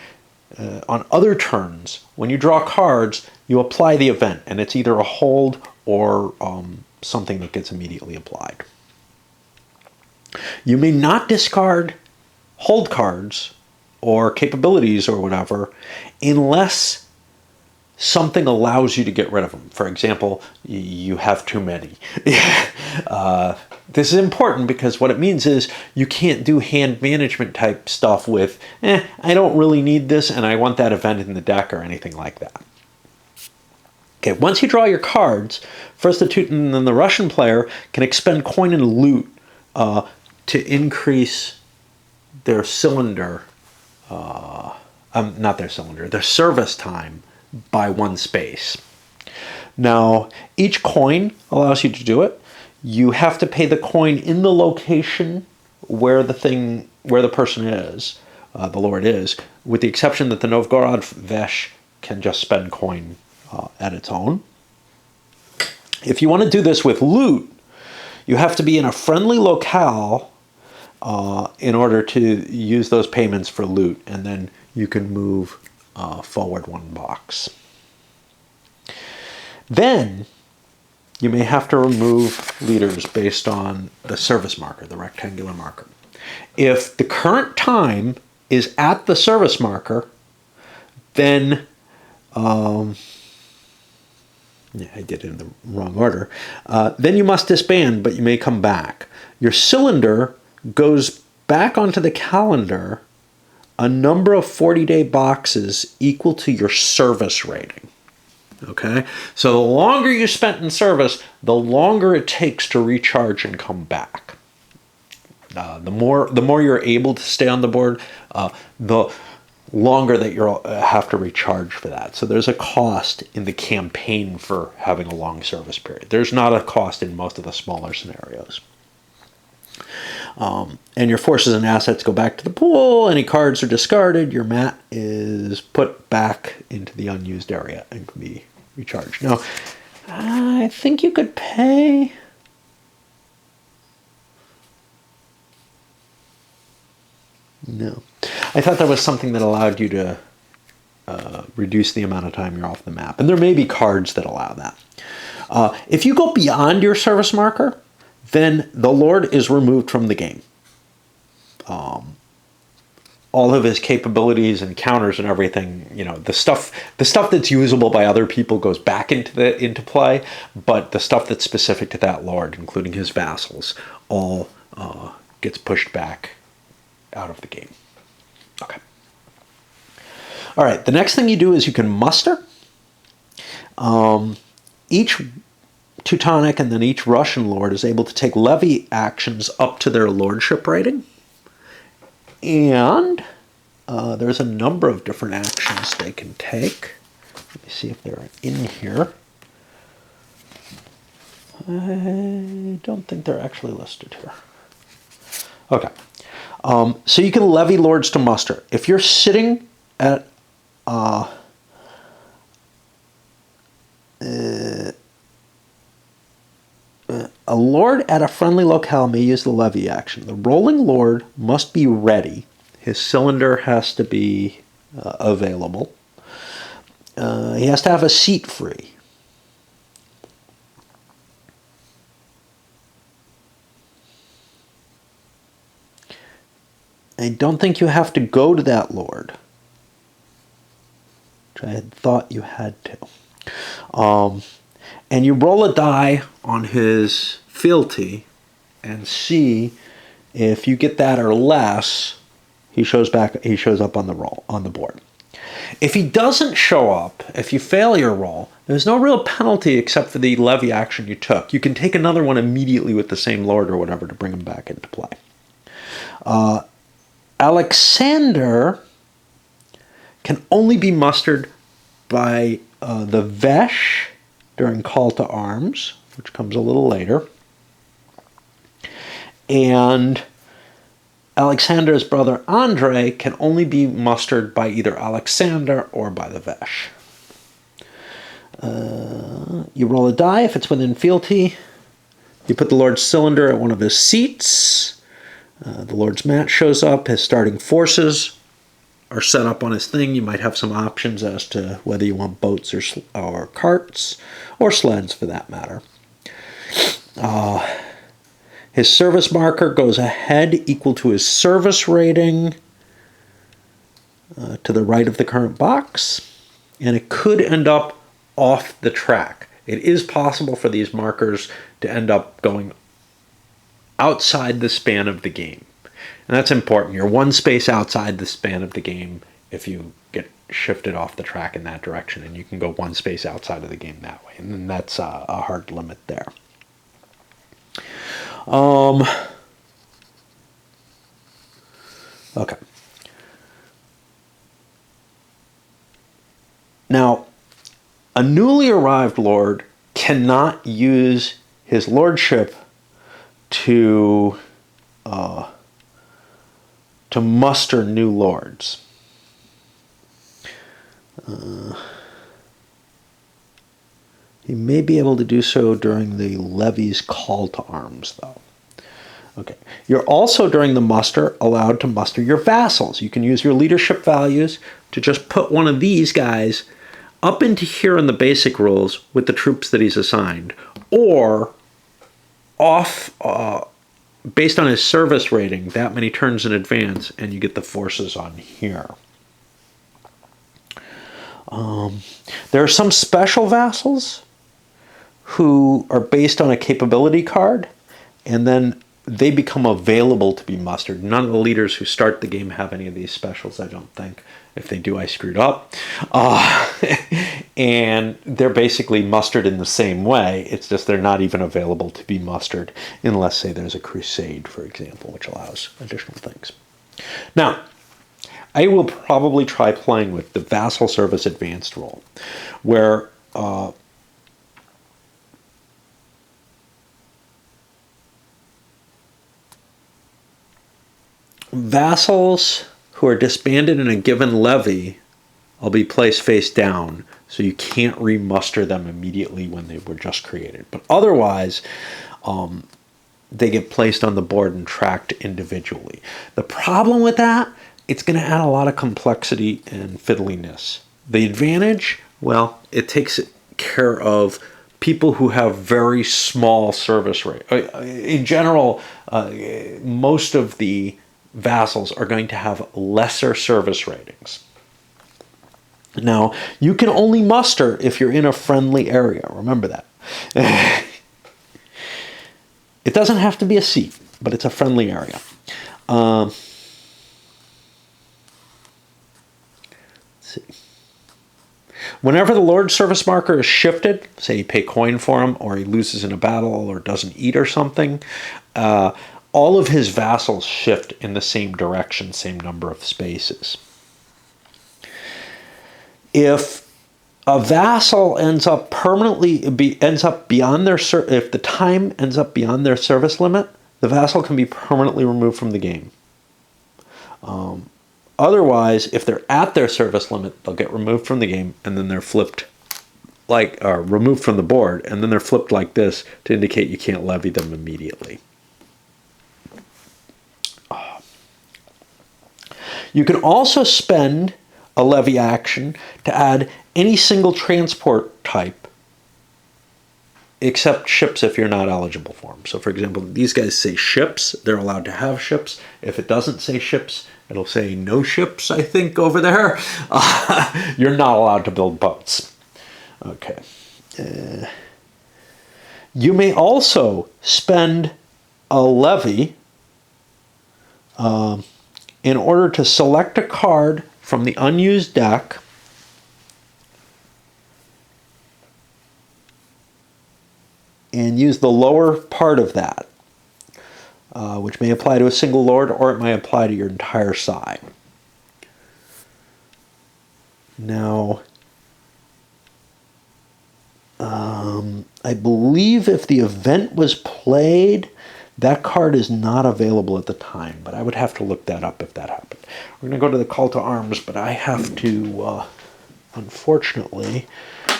[SPEAKER 1] on other turns, when you draw cards, you apply the event, and it's either a hold or something that gets immediately applied. You may not discard hold cards or capabilities or whatever unless something allows you to get rid of them. For example, you have too many. This is important because what it means is you can't do hand management type stuff with, I don't really need this and I want that event in the deck or anything like that. Okay, once you draw your cards, first the Teuton and the Russian player can expend coin and loot to increase their cylinder, their service time by 1 space. Now, each coin allows you to do it. You have to pay the coin in the location where the person is, the lord is, with the exception that the Novgorod Vesh can just spend coin at its own. If you want to do this with loot, you have to be in a friendly locale in order to use those payments for loot, and then you can move forward 1 box. Then you may have to remove leaders based on the service marker, the rectangular marker. If the current time is at the service marker, then I did it in the wrong order. Then you must disband, but you may come back. Your cylinder goes back onto the calendar a number of 40-day boxes equal to your service rating. Okay? So the longer you spent in service, the longer it takes to recharge and come back. The more you're able to stay on the board, the longer that you'll have to recharge for that. So there's a cost in the campaign for having a long service period. There's not a cost in most of the smaller scenarios. And your forces and assets go back to the pool. Any cards are discarded. Your mat is put back into the unused area and can be recharged. Now, I think you could pay. No. I thought that was something that allowed you to reduce the amount of time you're off the map. And there may be cards that allow that. If you go beyond your service marker, then the Lord is removed from the game. All of his capabilities and counters and everything, the stuff that's usable by other people goes back into play, but the stuff that's specific to that Lord, including his vassals, all gets pushed back out of the game. Okay. All right, the next thing you do is you can muster. Each Teutonic and then each Russian lord is able to take levy actions up to their lordship rating. And there's a number of different actions they can take. Let me see if they're in here. I don't think they're actually listed here. Okay. So you can levy lords to muster. If you're sitting at a lord at a friendly locale may use the levy action. The rolling lord must be ready. His cylinder has to be available. He has to have a seat free. I don't think you have to go to that lord, which I had thought you had to. And you roll a die on his fealty and see if you get that or less, he shows up on the board. If he doesn't show up, if you fail your roll, there's no real penalty except for the levy action you took. You can take another one immediately with the same lord or whatever to bring him back into play. Alexander can only be mustered by the Vesh during call to arms, which comes a little later. And Alexander's brother Andrei can only be mustered by either Alexander or by the Vesh. You roll a die. If it's within fealty, you put the Lord's cylinder at one of his seats. The Lord's mat shows up. His starting forces are set up on his thing. You might have some options as to whether you want boats or carts, or sleds for that matter. His service marker goes ahead equal to his service rating to the right of the current box, and it could end up off the track. It is possible for these markers to end up going outside the span of the game. And that's important. You're one space outside the span of the game if you get shifted off the track in that direction, and you can go one space outside of the game that way. And then that's a hard limit there. Okay. Now, a newly arrived lord cannot use his lordship to muster new lords. He may be able to do so during the levy's call to arms, though. Okay. You're also, during the muster, allowed to muster your vassals. You can use your leadership values to just put one of these guys up into here in the basic rules with the troops that he's assigned, or off based on his service rating that many turns in advance, and you get the forces on here. There are some special vassals who are based on a capability card, and then they become available to be mustered. None of the leaders who start the game have any of these specials, I don't think. If they do, I screwed up. And they're basically mustered in the same way. It's just they're not even available to be mustered unless, say, there's a crusade, for example, which allows additional things. Now, I will probably try playing with the Vassal Service Advanced role, where vassals who are disbanded in a given levy will be placed face down, so you can't remuster them immediately when they were just created. But otherwise, they get placed on the board and tracked individually. The problem with that, it's going to add a lot of complexity and fiddliness. The advantage, well, it takes care of people who have very small service rate. In general, most of the vassals are going to have lesser service ratings. Now, you can only muster if you're in a friendly area. Remember that. It doesn't have to be a seat, but it's a friendly area. Let's see. Whenever the Lord's service marker is shifted, say you pay coin for him, or he loses in a battle, or doesn't eat or something, all of his vassals shift in the same direction, same number of spaces. If a vassal ends up beyond their if the time ends up beyond their service limit, the vassal can be permanently removed from the game. Otherwise, if they're at their service limit, they'll get removed from the game, and then they're flipped removed from the board, and then they're flipped like this to indicate you can't levy them immediately. You can also spend a levy action to add any single transport type except ships if you're not eligible for them. So for example, these guys say ships. They're allowed to have ships. If it doesn't say ships, it'll say no ships, I think, over there. You're not allowed to build boats. Okay. You may also spend a levy in order to select a card from the unused deck and use the lower part of that, which may apply to a single lord, or it may apply to your entire side. Now, I believe if the event was played, that card is not available at the time, but I would have to look that up if that happened. We're going to go to the call to arms, but I have to, unfortunately,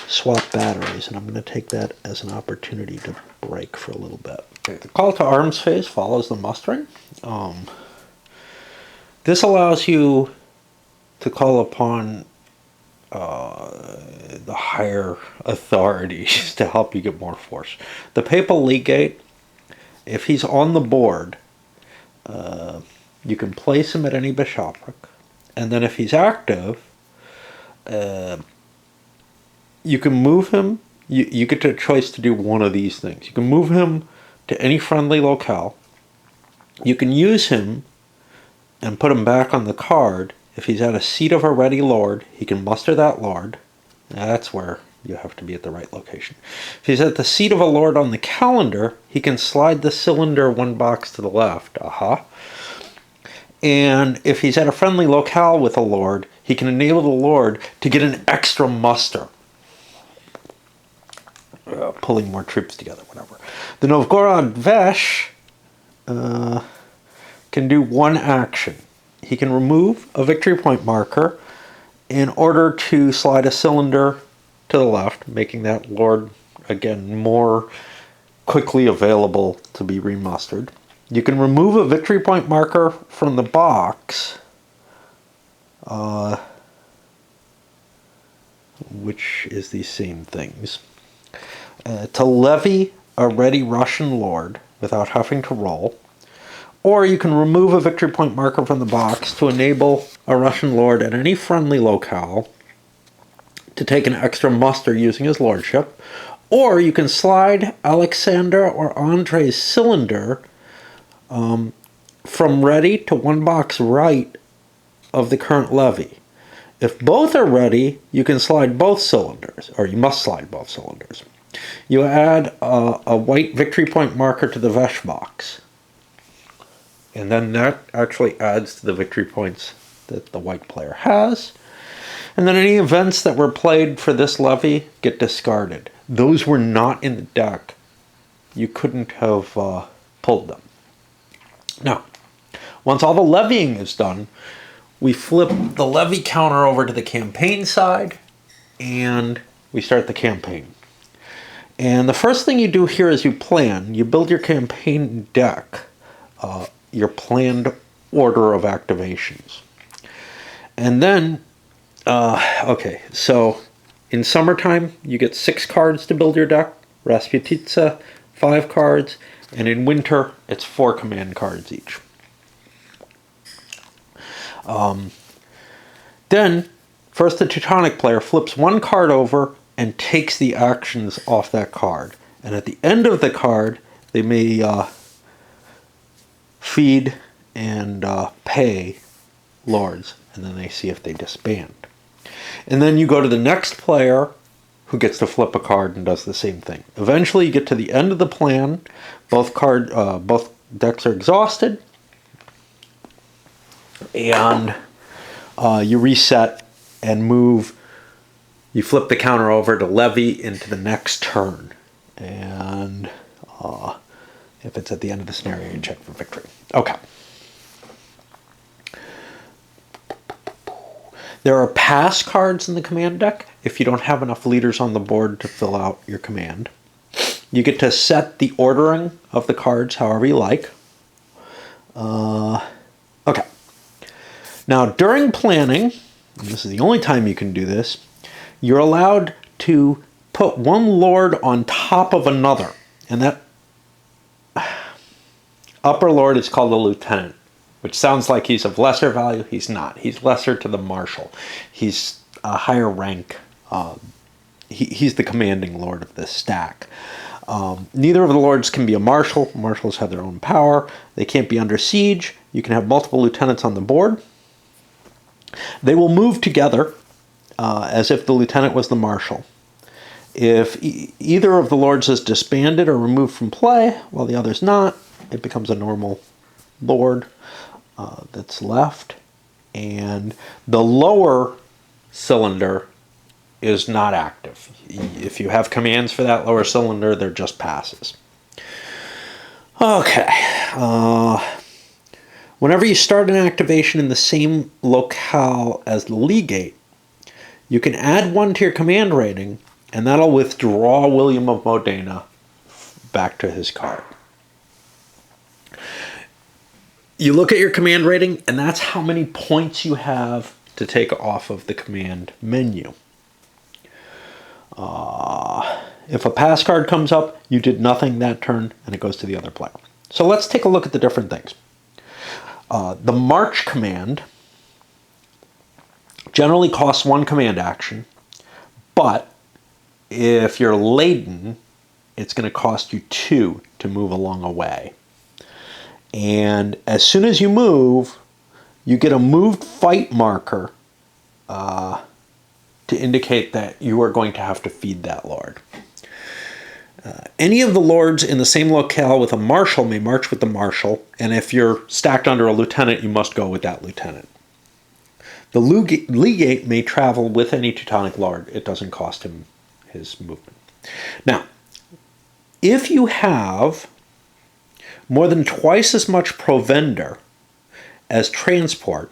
[SPEAKER 1] swap batteries, and I'm going to take that as an opportunity to break for a little bit. Okay, the call to arms phase follows the mustering. This allows you to call upon the higher authorities to help you get more force. The papal legate, if he's on the board, you can place him at any bishopric, and then if he's active, you can move him. You get a choice to do one of these things. You can move him to any friendly locale. You can use him and put him back on the card. If he's at a seat of a ready lord, he can muster that lord. Now that's where you have to be at the right location. If he's at the seat of a lord on the calendar, he can slide the cylinder one box to the left. And if he's at a friendly locale with a lord, he can enable the lord to get an extra muster. Pulling more troops together, whatever. The Novgorod Vesh can do one action. He can remove a victory point marker in order to slide a cylinder to the left, making that lord, again, more quickly available to be remustered. You can remove a victory point marker from the box, which is these same things, to levy a ready Russian lord without having to roll. Or you can remove a victory point marker from the box to enable a Russian lord at any friendly locale to take an extra muster using his lordship. Or you can slide Alexander or Andrei's cylinder from ready to one box right of the current levy. If both are ready, you can slide both cylinders, or you must slide both cylinders. You add a white victory point marker to the Vesh box. And then that actually adds to the victory points that the white player has. And then any events that were played for this levy get discarded. Those were not in the deck. You couldn't have pulled them. Now, once all the levying is done, we flip the levy counter over to the campaign side, and we start the campaign. And the first thing you do here is you plan. You build your campaign deck, your planned order of activations. And then, okay, so in summertime, you get 6 cards to build your deck. Rasputitsa, 5 cards, and in winter, it's 4 command cards each. Then, first the Teutonic player flips 1 card over and takes the actions off that card. And at the end of the card, they may feed and pay lords, and then they see if they disband. And then you go to the next player, who gets to flip a card and does the same thing. Eventually, you get to the end of the plan. Both decks are exhausted, and you reset and move. You flip the counter over to levy into the next turn, and if it's at the end of the scenario, you check for victory. Okay. There are pass cards in the command deck if you don't have enough leaders on the board to fill out your command. You get to set the ordering of the cards however you like. Okay. Now, during planning, and this is the only time you can do this, you're allowed to put one lord on top of another. And that upper lord is called a lieutenant, which sounds like he's of lesser value. He's not. He's lesser to the marshal. He's a higher rank. He's the commanding lord of this stack. Neither of the lords can be a marshal. Marshals have their own power. They can't be under siege. You can have multiple lieutenants on the board. They will move together as if the lieutenant was the marshal. If either of the lords is disbanded or removed from play, while the other's not, it becomes a normal lord that's left. And the lower cylinder is not active. If you have commands for that lower cylinder, they're just passes. Okay. Whenever you start an activation in the same locale as the legate, you can add 1 to your command rating, and that'll withdraw William of Modena back to his card. You look at your command rating, and that's how many points you have to take off of the command menu. If a pass card comes up, you did nothing that turn, and it goes to the other player. So let's take a look at the different things. The march command generally costs 1 command action, but if you're laden, it's going to cost you 2 to move along a way. And as soon as you move, you get a moved fight marker to indicate that you are going to have to feed that lord. Any of the lords in the same locale with a marshal may march with the marshal, and if you're stacked under a lieutenant, you must go with that lieutenant. The legate may travel with any Teutonic lord. It doesn't cost him his movement. Now, if you have more than twice as much provender as transport,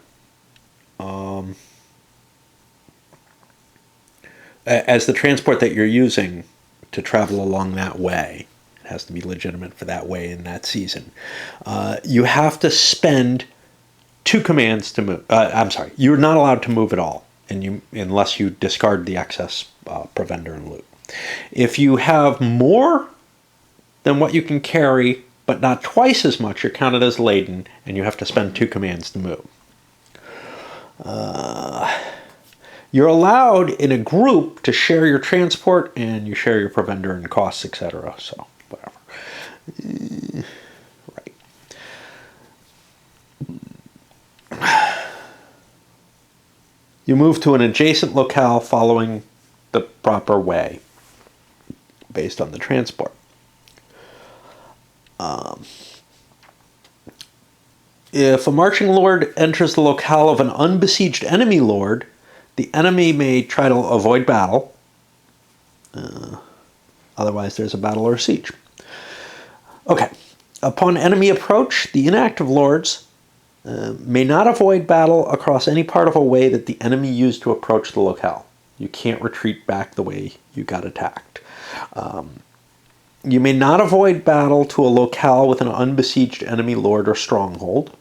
[SPEAKER 1] as the transport that you're using to travel along that way, it has to be legitimate for that way in that season, you have to spend 2 commands to move. You're not allowed to move at all, unless you discard the excess provender and loot. If you have more than what you can carry, but not twice as much, you're counted as laden, and you have to spend 2 commands to move. You're allowed in a group to share your transport, and you share your provender and costs, etc. So, whatever. Right. You move to an adjacent locale following the proper way, based on the transport. If a marching lord enters the locale of an unbesieged enemy lord, the enemy may try to avoid battle. Otherwise, there's a battle or a siege. Okay. Upon enemy approach, the inactive lords may not avoid battle across any part of a way that the enemy used to approach the locale. You can't retreat back the way you got attacked. You may not avoid battle to a locale with an unbesieged enemy lord or stronghold.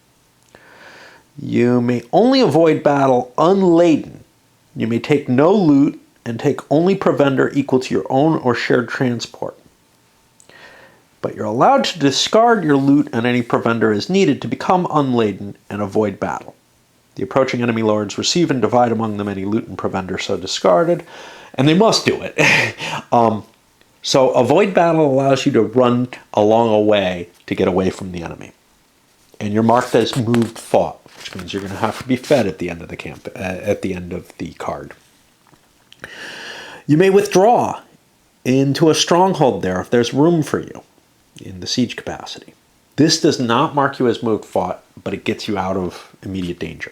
[SPEAKER 1] You may only avoid battle unladen. You may take no loot and take only provender equal to your own or shared transport. but you're allowed to discard your loot and any provender as needed to become unladen and avoid battle. The approaching enemy lords receive and divide among them any loot and provender so discarded, and they must do it. So avoid battle allows you to run along a way to get away from the enemy. And you're marked as moved fought, which means you're going to have to be fed at the end of the camp, at the end of the card. You may withdraw into a stronghold there if there's room for you in the siege capacity. This does not mark you as moved fought, but it gets you out of immediate danger.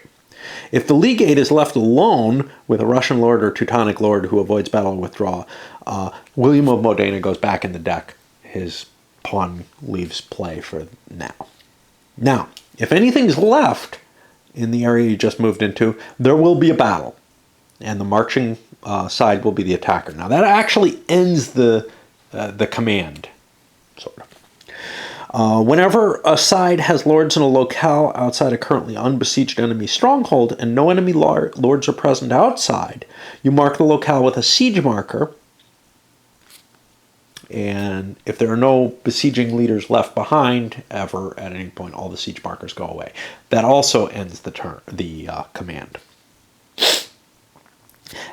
[SPEAKER 1] If the legate is left alone with a Russian lord or Teutonic lord who avoids battle and withdraw, William of Modena goes back in the deck. His pawn leaves play for now. Now, if anything's left in the area you just moved into, there will be a battle, and the marching side will be the attacker. Now, that actually ends the command, sort of. Whenever a side has lords in a locale outside a currently unbesieged enemy stronghold and no enemy lords are present outside, you mark the locale with a siege marker. And if there are no besieging leaders left behind ever at any point, all the siege markers go away. That also ends the command.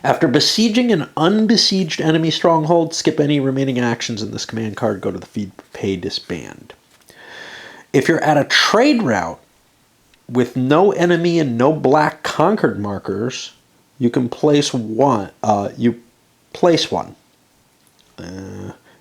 [SPEAKER 1] After besieging an unbesieged enemy stronghold, skip any remaining actions in this command card, go to the feed, pay, disband. If you're at a trade route with no enemy and no black conquered markers, you can place one.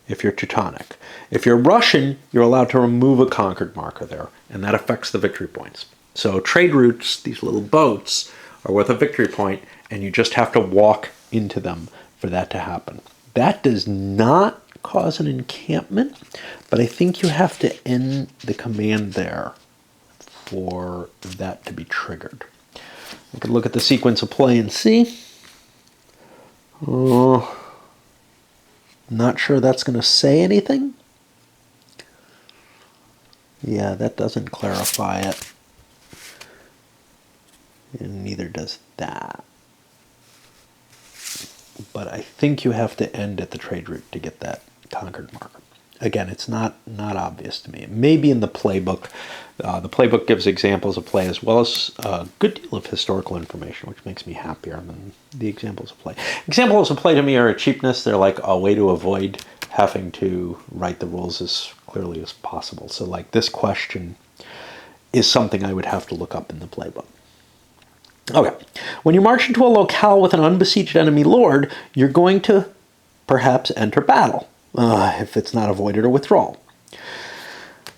[SPEAKER 1] If you're Teutonic. If you're Russian, you're allowed to remove a conquered marker there, and that affects the victory points. So trade routes, these little boats, are worth a victory point, and you just have to walk into them for that to happen. That does not cause an encampment, but I think you have to end the command there for that to be triggered. We could look at the sequence of play and see. Not sure that's going to say anything. Yeah, that doesn't clarify it. And neither does that. But I think you have to end at the trade route to get that conquered marker. Again, it's not obvious to me. It may be in the playbook. The playbook gives examples of play as well as a good deal of historical information, which makes me happier than the examples of play. Examples of play to me are a cheapness. They're like a way to avoid having to write the rules as clearly as possible. So like this question is something I would have to look up in the playbook. Okay, when you march into a locale with an unbesieged enemy lord, you're going to perhaps enter battle, if it's not avoided or withdrawal.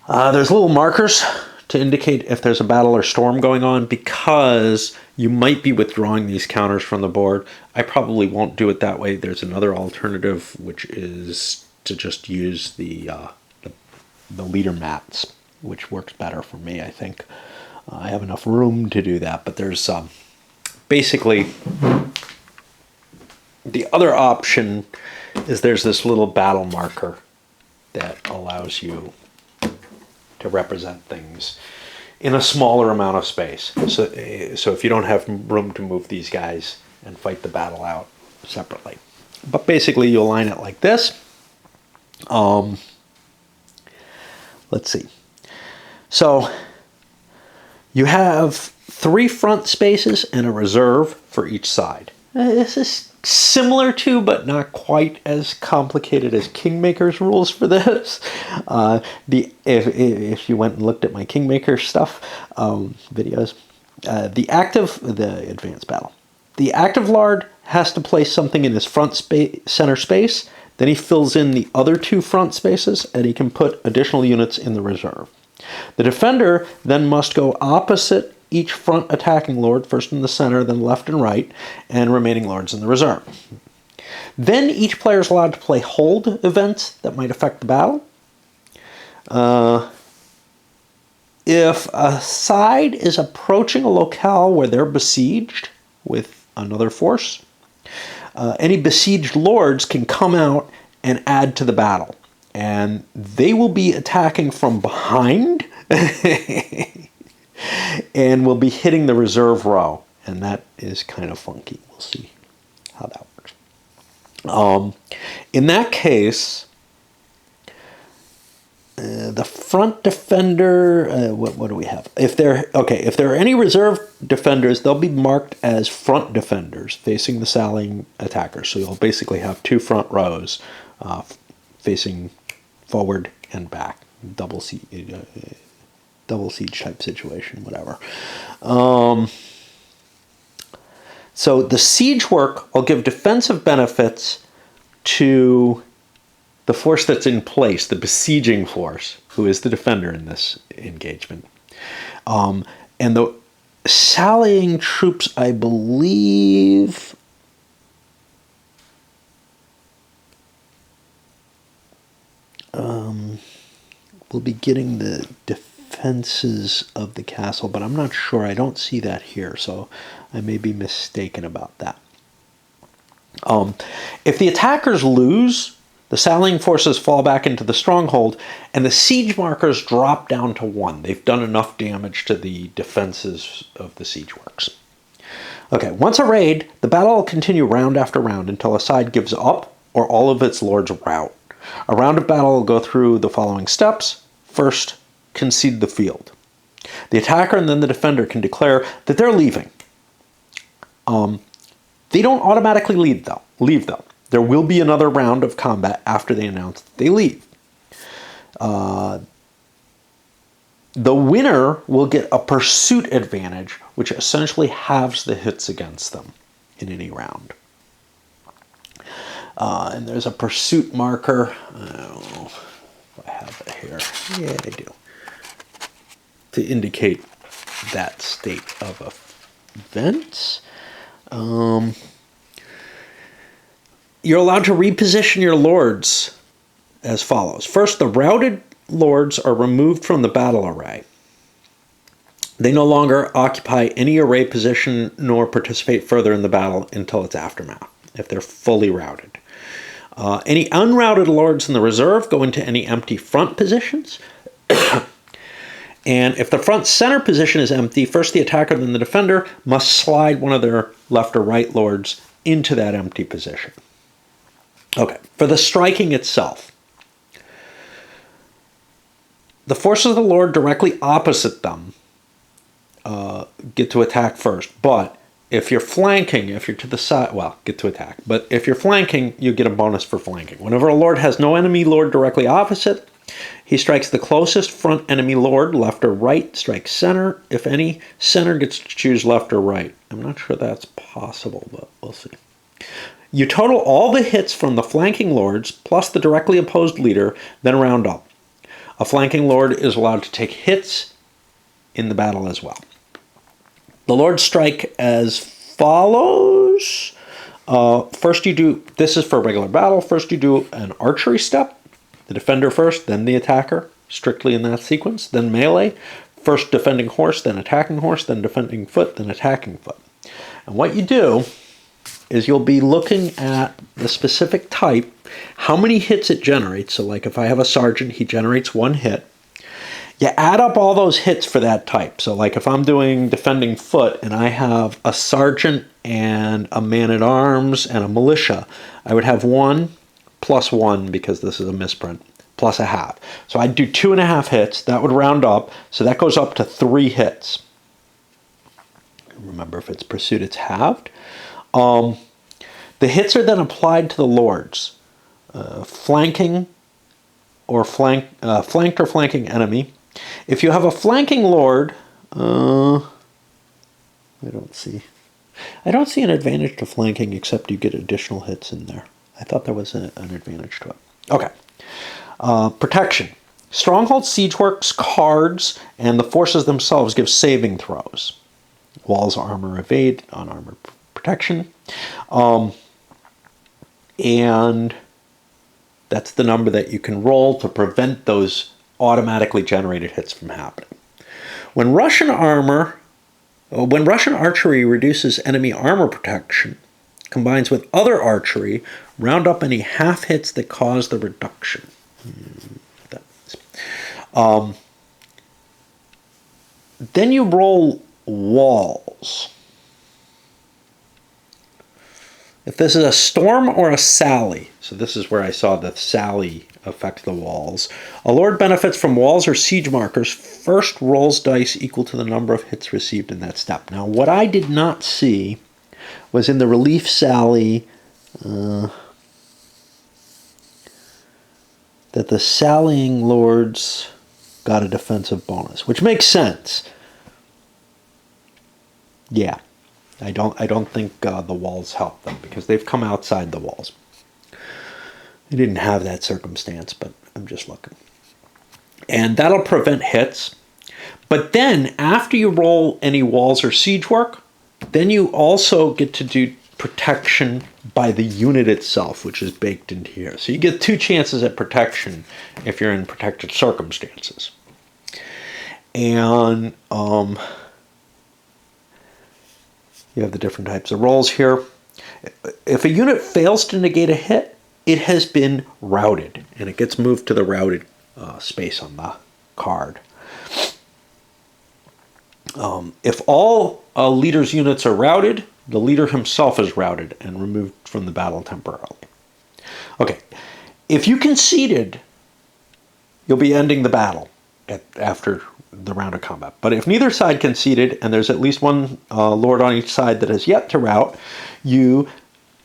[SPEAKER 1] There's little markers to indicate if there's a battle or storm going on because you might be withdrawing these counters from the board. I probably won't do it that way. There's another alternative, which is to just use the leader mats, which works better for me, I think. I have enough room to do that, but there's basically the other option is there's this little battle marker that allows you to represent things in a smaller amount of space. So if you don't have room to move these guys and fight the battle out separately. But basically you align it like this. Let's see. So you have 3 front spaces and a reserve for each side. This is similar to, but not quite as complicated as Kingmaker's rules for this. If you went and looked at my Kingmaker stuff, videos, the advanced battle. The active lord has to place something in his front center space, then he fills in the other 2 front spaces, and he can put additional units in the reserve. The defender then must go opposite each front attacking lord, first in the center, then left and right, and remaining lords in the reserve. Then each player is allowed to play hold events that might affect the battle. If a side is approaching a locale where they're besieged with another force, any besieged lords can come out and add to the battle. And they will be attacking from behind and will be hitting the reserve row. And that is kind of funky. We'll see how that works. In that case, The front defender, what do we have? If there are any reserve defenders, they'll be marked as front defenders facing the sallying attackers. So you'll basically have two front rows facing forward and back, double siege type situation, whatever. So the siege work will give defensive benefits to the force that's in place, the besieging force, who is the defender in this engagement. And the sallying troops, I believe, will be getting the defenses of the castle, but I'm not sure. I don't see that here, so I may be mistaken about that. If the attackers lose, the sallying forces fall back into the stronghold, and the siege markers drop down to 1. They've done enough damage to the defenses of the siege works. Okay, once arrayed, the battle will continue round after round until a side gives up or all of its lords rout. A round of battle will go through the following steps. First, concede the field. The attacker and then the defender can declare that they're leaving. They don't automatically leave though. There will be another round of combat after they announce that they leave. The winner will get a pursuit advantage, which essentially halves the hits against them in any round. And there's a pursuit marker. I don't know if I have it here. Yeah, I do. To indicate that state of events. You're allowed to reposition your lords as follows. First, the routed lords are removed from the battle array. They no longer occupy any array position nor participate further in the battle until its aftermath, if they're fully routed. Any unrouted lords in the reserve go into any empty front positions. And if the front center position is empty, first the attacker, then the defender must slide one of their left or right lords into that empty position. Okay, for the striking itself, the forces of the lord directly opposite them get to attack first. But if you're flanking, if you're to the side, well, get to attack. But if you're flanking, you get a bonus for flanking. Whenever a lord has no enemy lord directly opposite, he strikes the closest front enemy lord, left or right, strikes center. If any, center gets to choose left or right. I'm not sure that's possible, but we'll see. You total all the hits from the flanking lords plus the directly opposed leader, then round up. A flanking lord is allowed to take hits in the battle as well. The lords strike as follows. First you do, this is for a regular battle, first you do an archery step. The defender first, then the attacker, strictly in that sequence, then melee. First defending horse, then attacking horse, then defending foot, then attacking foot. And what you do is you'll be looking at the specific type, how many hits it generates. So like if I have a sergeant, he generates 1 hit. You add up all those hits for that type. So like if I'm doing defending foot and I have a sergeant and a man-at-arms and a militia, I would have 1 plus 1, because this is a misprint, plus a half. So I'd do 2.5 hits. That would round up. So that goes up to 3 hits. Remember, if it's pursuit, it's halved. The hits are then applied to the lords. Flanking or flanked or flanking enemy. If you have a flanking lord, I don't see an advantage to flanking except you get additional hits in there. I thought there was an advantage to it. Okay. Protection. Stronghold siege works, cards, and the forces themselves give saving throws. Walls, armor, evade, unarmored protection. And that's the number that you can roll to prevent those automatically generated hits from happening. When Russian archery reduces enemy armor protection, combines with other archery, round up any half hits that cause the reduction. Then you roll walls. If this is a storm or a sally, so this is where I saw the sally affect the walls. A lord benefits from walls or siege markers. First rolls dice equal to the number of hits received in that step. Now, what I did not see was in the relief sally that the sallying lords got a defensive bonus, which makes sense. Yeah, I don't think the walls help them because they've come outside the walls. I didn't have that circumstance, but I'm just looking. And that'll prevent hits. But then after you roll any walls or siege work, then you also get to do protection by the unit itself, which is baked into here. So you get 2 chances at protection if you're in protected circumstances. And you have the different types of rolls here. If a unit fails to negate a hit, it has been routed, and it gets moved to the routed space on the card. If all a leader's units are routed, the leader himself is routed and removed from the battle temporarily. Okay, if you conceded, you'll be ending the battle after the round of combat. But if neither side conceded, and there's at least one lord on each side that has yet to rout, you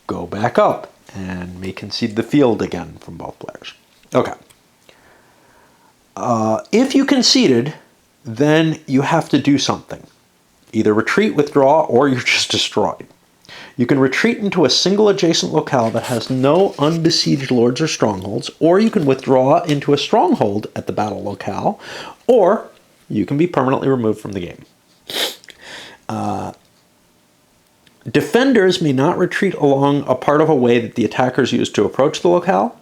[SPEAKER 1] go back up and may concede the field again from both players. Okay. If you conceded, then you have to do something. Either retreat, withdraw, or you're just destroyed. You can retreat into a single adjacent locale that has no unbesieged lords or strongholds, or you can withdraw into a stronghold at the battle locale, or you can be permanently removed from the game. Defenders may not retreat along a part of a way that the attackers use to approach the locale.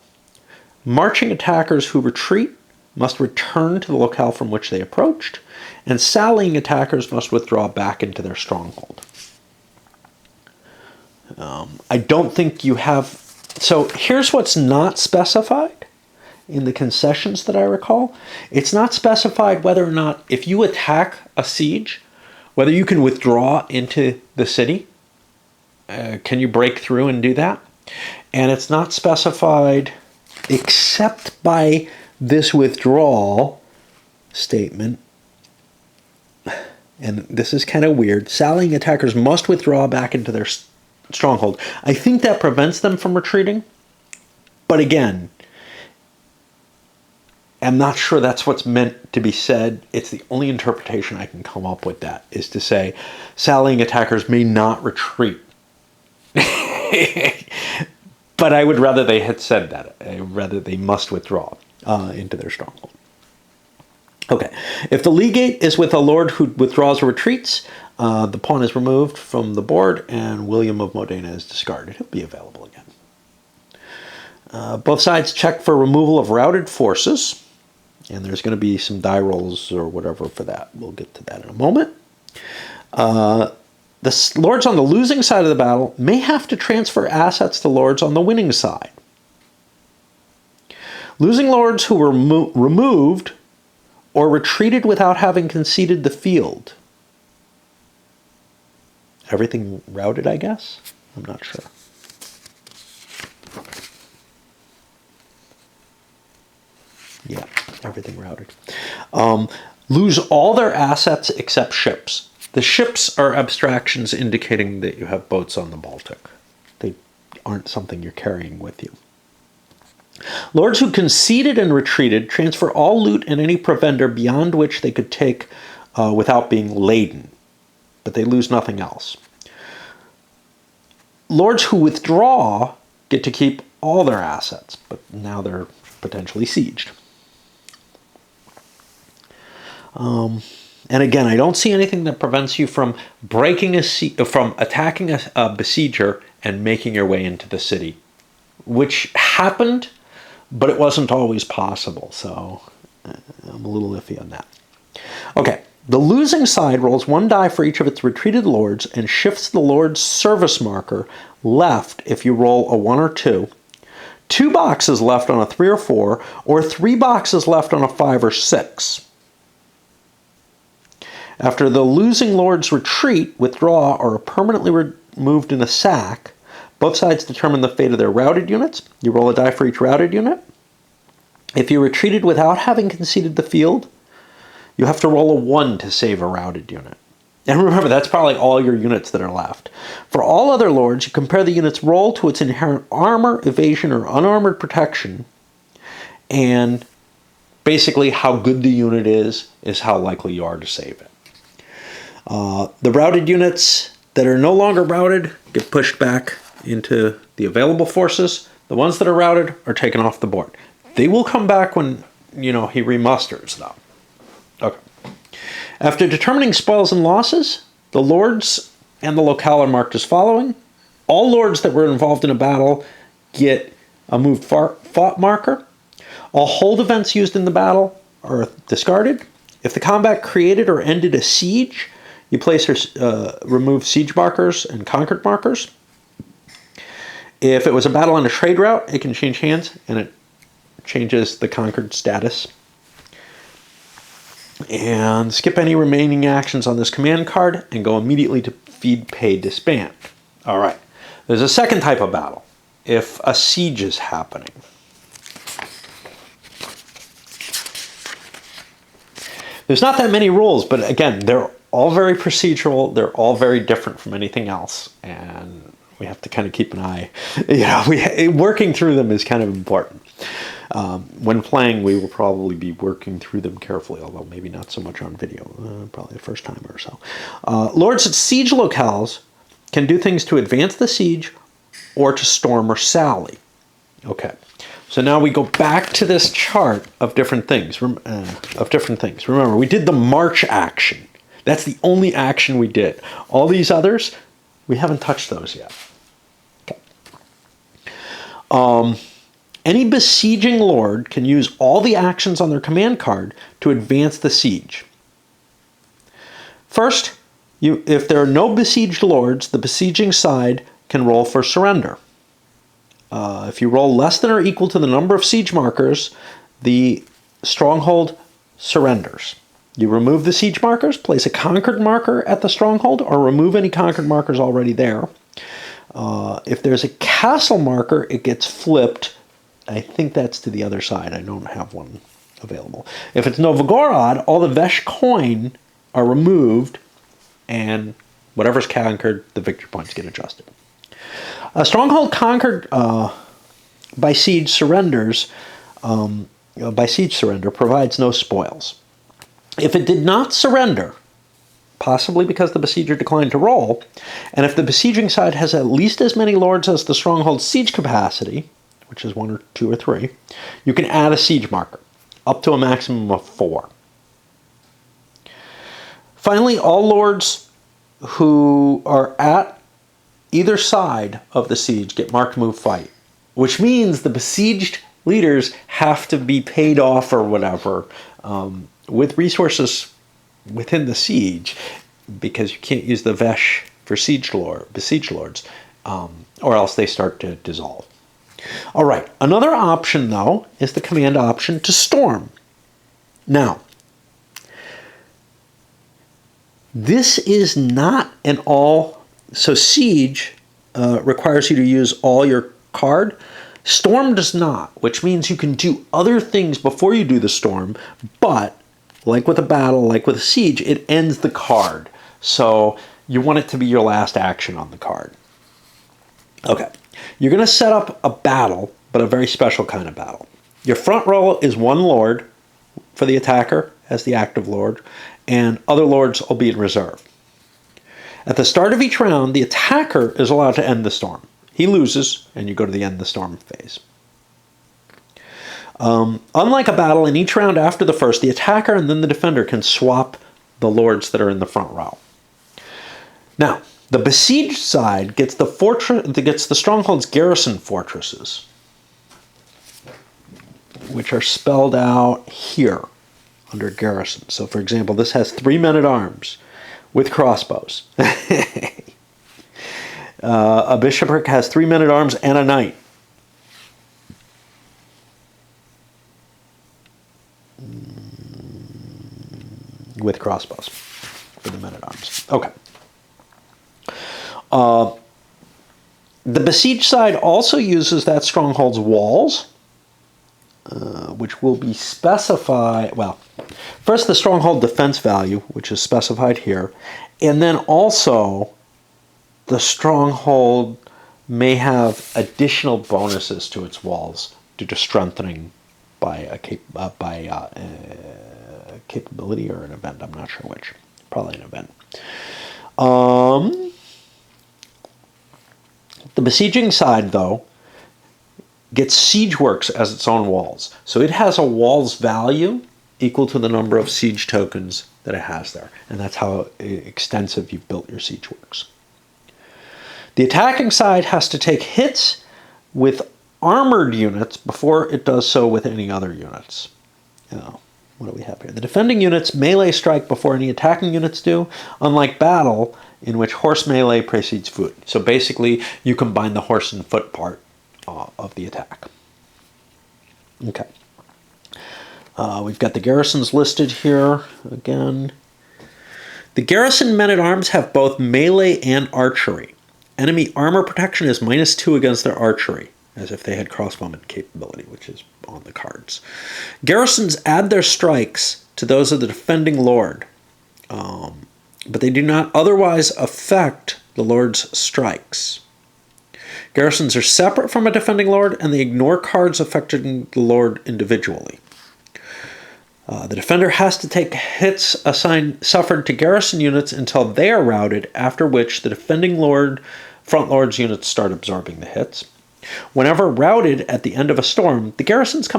[SPEAKER 1] Marching attackers who retreat must return to the locale from which they approached, and sallying attackers must withdraw back into their stronghold. I don't think you have... So here's what's not specified in the concessions that I recall. It's not specified whether or not, if you attack a siege, whether you can withdraw into the city. Can you break through and do that? And it's not specified except by this withdrawal statement. And this is kind of weird. Sallying attackers must withdraw back into their stronghold. I think that prevents them from retreating. But again, I'm not sure that's what's meant to be said. It's the only interpretation I can come up with that, is to say sallying attackers may not retreat. But I would rather they had said that. I would rather they must withdraw into their stronghold. Okay, if the legate is with a lord who withdraws or retreats, the pawn is removed from the board and William of Modena is discarded. He'll be available again. Both sides check for removal of routed forces, and there's going to be some die rolls or whatever for that. We'll get to that in a moment. The lords on the losing side of the battle may have to transfer assets to lords on the winning side. Losing lords who were removed or retreated without having conceded the field. Everything routed, I guess? I'm not sure. Yeah, everything routed. Lose all their assets except ships. The ships are abstractions indicating that you have boats on the Baltic. They aren't something you're carrying with you. Lords who conceded and retreated transfer all loot and any provender beyond which they could take without being laden, but they lose nothing else. Lords who withdraw get to keep all their assets, but now they're potentially sieged. And again, I don't see anything that prevents you from from attacking a besieger and making your way into the city, which happened, but it wasn't always possible. So I'm a little iffy on that. Okay, the losing side rolls 1 die for each of its retreated lords and shifts the lord's service marker left if you roll a 1 or 2. 2 boxes left on a 3 or 4, or 3 boxes left on a 5 or 6. After the losing lords retreat, withdraw, or are permanently removed in a sack, Both sides determine the fate of their routed units. You roll a die for each routed unit. If you retreated without having conceded the field, you have to roll a 1 to save a routed unit. And remember, that's probably all your units that are left. For all other lords, you compare the unit's roll to its inherent armor, evasion, or unarmored protection, and basically how good the unit is how likely you are to save it. The routed units that are no longer routed get pushed back into the available forces. The ones that are routed are taken off the board. They will come back when, he remusters them. Okay. After determining spoils and losses, the lords and the locale are marked as following. All lords that were involved in a battle get a moved fought marker. All hold events used in the battle are discarded. If the combat created or ended a siege, you place or remove siege markers and conquered markers. If it was a battle on a trade route, it can change hands, and it changes the conquered status. And skip any remaining actions on this command card and go immediately to feed, pay, disband. All right. There's a second type of battle. If a siege is happening. There's not that many rules, but again, they're all very procedural. They're all very different from anything else, and we have to kind of keep an eye. Working through them is kind of important. When playing, we will probably be working through them carefully, although maybe not so much on video, probably the first time or so. Lords at siege locales can do things to advance the siege or to storm or sally. Okay. So now we go back to this chart of different things. Remember, we did the march action. That's the only action we did. All these others, we haven't touched those yet. Okay. Any besieging lord can use all the actions on their command card to advance the siege. First, if there are no besieged lords, the besieging side can roll for surrender. If you roll less than or equal to the number of siege markers, the stronghold surrenders. You remove the siege markers, place a conquered marker at the stronghold, or remove any conquered markers already there. If there's a castle marker, it gets flipped. I think that's to the other side. I don't have one available. If it's Novgorod, all the Vesh coin are removed, and whatever's conquered, the victory points get adjusted. A stronghold conquered by siege surrender provides no spoils. If it did not surrender, possibly because the besieger declined to roll, and if the besieging side has at least as many lords as the stronghold's siege capacity, which is 1 or 2 or 3, you can add a siege marker, up to a maximum of 4. Finally, all lords who are at either side of the siege get marked move fight, which means the besieged leaders have to be paid off or whatever with resources within the siege, because you can't use the Vesh for besieged lords, or else they start to dissolve. All right, another option, though, is the command option to storm. Now, this is not an all... So siege requires you to use all your card. Storm does not, which means you can do other things before you do the storm, but like with a battle, like with a siege, it ends the card. So you want it to be your last action on the card. Okay, you're going to set up a battle, but a very special kind of battle. Your front row is 1 lord for the attacker as the active lord, and other lords will be in reserve. At the start of each round, the attacker is allowed to end the storm. He loses, and you go to the end the storm phase. Unlike a battle, in each round after the first, the attacker and then the defender can swap the lords that are in the front row. Now, the besieged side gets the stronghold's garrison fortresses, which are spelled out here under garrison. So, for example, this has 3 men-at-arms with crossbows. A bishopric has 3 men-at-arms and a knight. With crossbows for the men-at-arms. Okay. The besieged side also uses that stronghold's walls, which will be specified, well, first the stronghold defense value, which is specified here, and then also the stronghold may have additional bonuses to its walls due to strengthening by a capability or an event. I'm not sure which. Probably an event. The besieging side, though, gets siege works as its own walls. So it has a wall's value equal to the number of siege tokens that it has there. And that's how extensive you've built your siege works. The attacking side has to take hits with armored units before it does so with any other units. What do we have here? The defending units melee strike before any attacking units do, unlike battle, in which horse melee precedes foot. So basically, you combine the horse and foot part of the attack. Okay. We've got the garrisons listed here again. The garrison men-at-arms have both melee and archery. Enemy armor protection is -2 against their archery, as if they had crossbowman capability, which is on the cards. Garrisons add their strikes to those of the defending lord, but they do not otherwise affect the lord's strikes. Garrisons are separate from a defending lord, and they ignore cards affecting the lord individually. The defender has to take hits suffered to garrison units until they are routed, after which the defending front lord's units start absorbing the hits. Whenever routed at the end of a storm, the garrisons go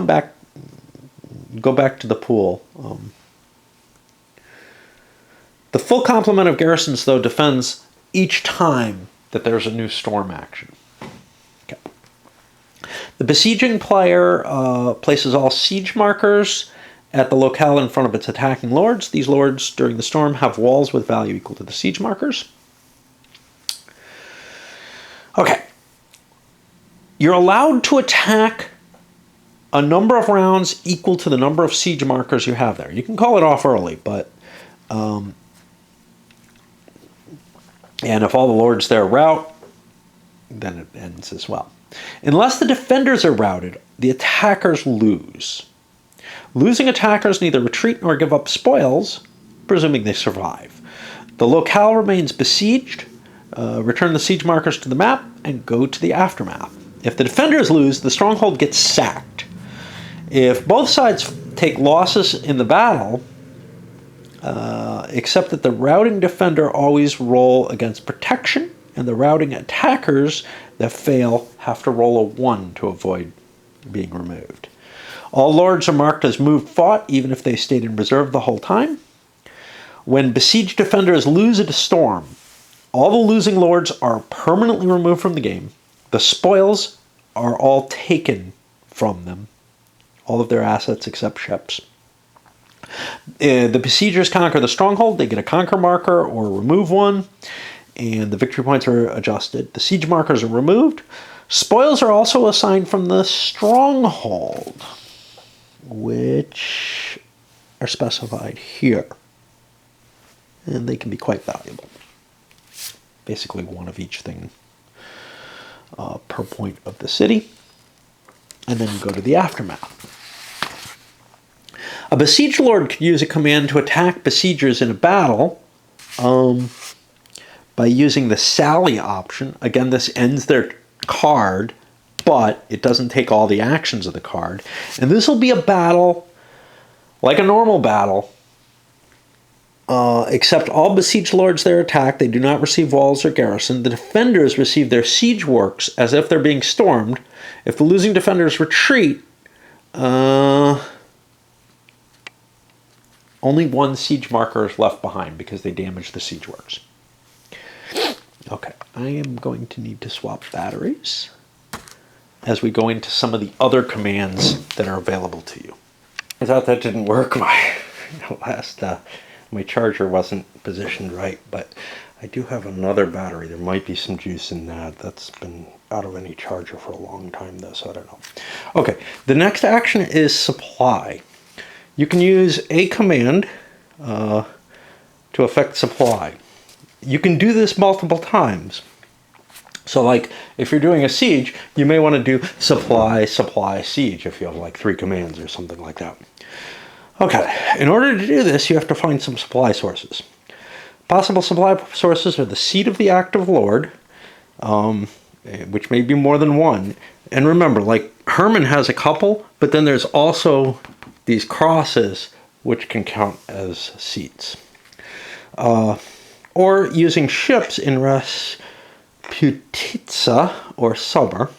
[SPEAKER 1] back to the pool. The full complement of garrisons, though, defends each time that there's a new storm action. Okay. The besieging player places all siege markers at the locale in front of its attacking lords. These lords, during the storm, have walls with value equal to the siege markers. Okay. You're allowed to attack a number of rounds equal to the number of siege markers you have there. You can call it off early, but and if all the lords there rout, then it ends as well. Unless the defenders are routed, the attackers lose. Losing attackers neither retreat nor give up spoils, presuming they survive. The locale remains besieged, return the siege markers to the map, and go to the aftermath. If the defenders lose, the stronghold gets sacked. If both sides take losses in the battle, except that the routing defender always roll against protection, and the routing attackers that fail have to roll a 1 to avoid being removed. All lords are marked as moved fought, even if they stayed in reserve the whole time. When besieged defenders lose at a storm, all the losing lords are permanently removed from the game. The spoils are all taken from them, all of their assets except ships. The besiegers conquer the stronghold. They get a conquer marker or remove one, and the victory points are adjusted. The siege markers are removed. Spoils are also assigned from the stronghold, which are specified here, and they can be quite valuable. Basically one of each thing per point of the city, and then go to the aftermath. A besieged lord could use a command to attack besiegers in a battle by using the sally option. Again, this ends their card, but it doesn't take all the actions of the card. And this will be a battle like a normal battle, except all besieged lords there attack. They do not receive walls or garrison. The defenders receive their siege works as if they're being stormed. If the losing defenders retreat, only one siege marker is left behind because they damage the siege works. Okay, I am going to need to swap batteries as we go into some of the other commands that are available to you. I thought that didn't work. My charger wasn't positioned right, but I do have another battery. There might be some juice in that. That's been out of any charger for a long time though, so I don't know. Okay, the next action is supply. You can use a command to affect supply. You can do this multiple times. So like if you're doing a siege, you may want to do supply, supply, siege if you have like 3 commands or something like that. Okay, in order to do this, you have to find some supply sources. Possible supply sources are the seat of the active lord, which may be more than one. And remember, like Herman has a couple, but then there's also these crosses which can count as seats. Or using ships in Rasputitsa or summer,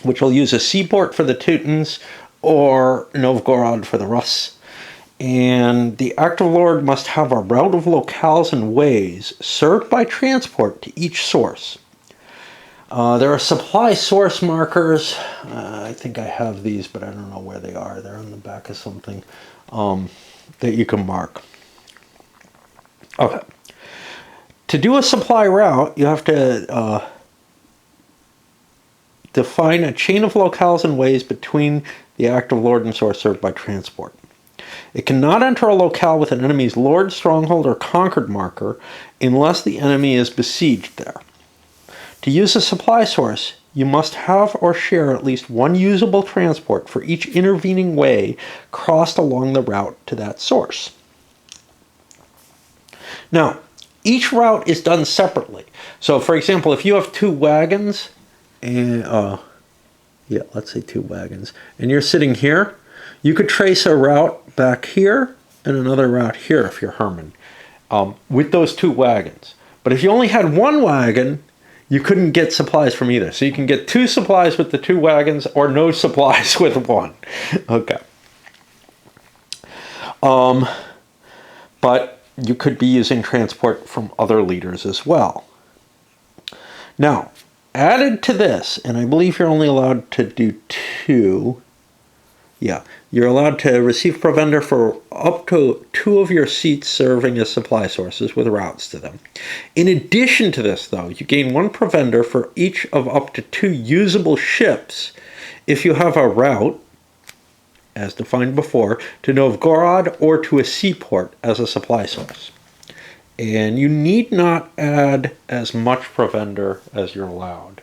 [SPEAKER 1] which will use a seaport for the Teutons or Novgorod for the Rus. And the active lord must have a route of locales and ways served by transport to each source. There are supply source markers. I think I have these, but I don't know where they are. They're on the back of something that you can mark. Okay. To do a supply route, you have to define a chain of locales and ways between the active lord and source served by transport. It cannot enter a locale with an enemy's lord, stronghold, or conquered marker unless the enemy is besieged there. To use a supply source, you must have or share at least one usable transport for each intervening way crossed along the route to that source. Now, each route is done separately. So, for example, if you have 2 wagons, and let's say 2 wagons, and you're sitting here, you could trace a route back here and another route here if you're Herman, with those 2 wagons. But if you only had 1 wagon, you couldn't get supplies from either. So you can get 2 supplies with the 2 wagons or no supplies with 1. Okay. But you could be using transport from other leaders as well. Now, added to this, and I believe you're only allowed to do 2. Yeah, you're allowed to receive provender for up to 2 of your seats serving as supply sources with routes to them. In addition to this, though, you gain 1 provender for each of up to 2 usable ships if you have a route, as defined before, to Novgorod or to a seaport as a supply source. And you need not add as much provender as you're allowed.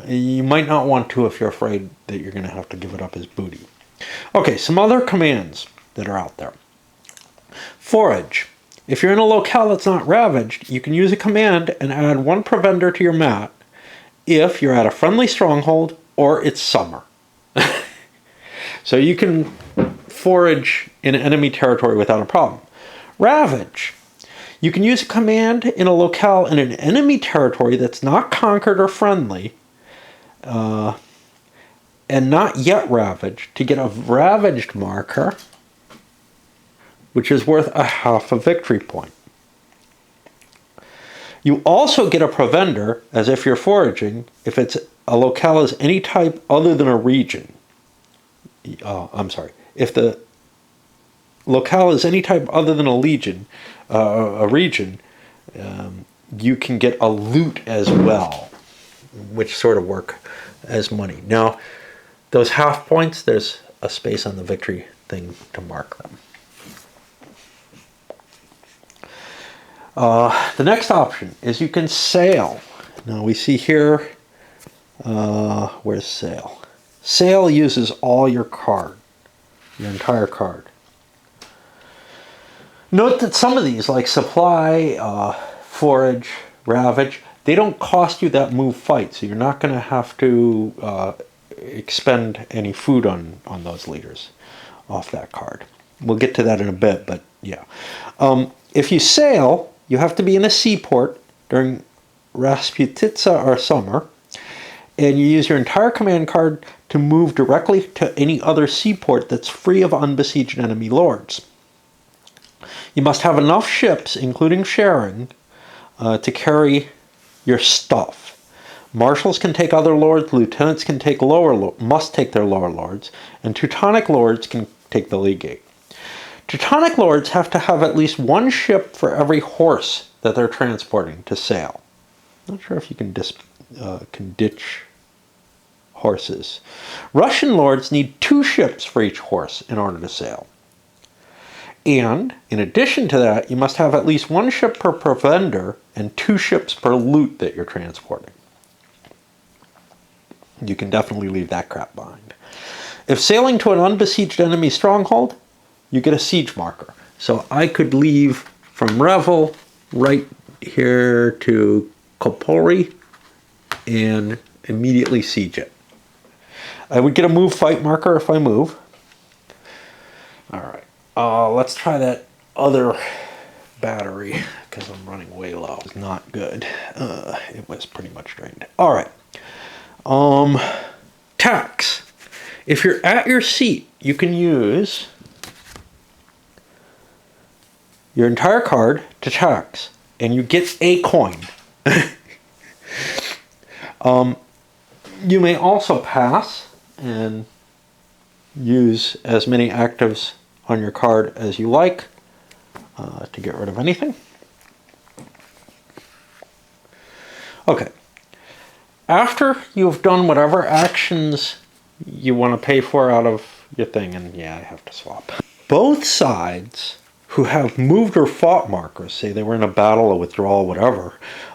[SPEAKER 1] You might not want to if you're afraid that you're going to have to give it up as booty. Okay, some other commands that are out there. Forage. If you're in a locale that's not ravaged, you can use a command and add 1 provender to your mat if you're at a friendly stronghold or it's summer. So you can forage in enemy territory without a problem. Ravage. You can use a command in a locale in an enemy territory that's not conquered or friendly, and not yet ravaged, to get a ravaged marker, which is worth a half a victory point. You also get a provender, as if you're foraging, if it's a locale is any type other than a region. If the locale is any type other than a region, you can get a loot as well, which sort of work as money. Now, those half points, there's a space on the victory thing to mark them. The next option is you can sail. Now we see here, where's sail? Sail uses all your card, your entire card. Note that some of these, like supply, forage, ravage, they don't cost you that move fight, so you're not going to have to expend any food on those leaders off that card. We'll get to that in a bit, but yeah. If you sail, you have to be in a seaport during Rasputitsa or summer, and you use your entire command card to move directly to any other seaport that's free of unbesieged enemy lords. You must have enough ships, including sharing, to carry your stuff. Marshals can take other lords, lieutenants can take must take their lower lords, and Teutonic lords can take the legate. Teutonic lords have to have at least 1 ship for every horse that they're transporting to sail. Not sure if you can ditch horses. Russian lords need 2 ships for each horse in order to sail. And in addition to that, you must have at least 1 ship per provender and 2 ships per loot that you're transporting. You can definitely leave that crap behind. If sailing to an unbesieged enemy stronghold, you get a siege marker. So I could leave from Revel right here to Kopori and immediately siege it. I would get a move fight marker if I move. All right, let's try that other battery because I'm running way low. It's not good. It was pretty much drained. All right. Tax. If you're at your seat, you can use your entire card to tax, and you get a coin. You may also pass and use as many actives on your card as you like to get rid of anything. Okay. After you've done whatever actions you want to pay for out of your thing, and yeah, I have to swap. Both sides who have moved or fought markers, say they were in a battle, a withdrawal, whatever.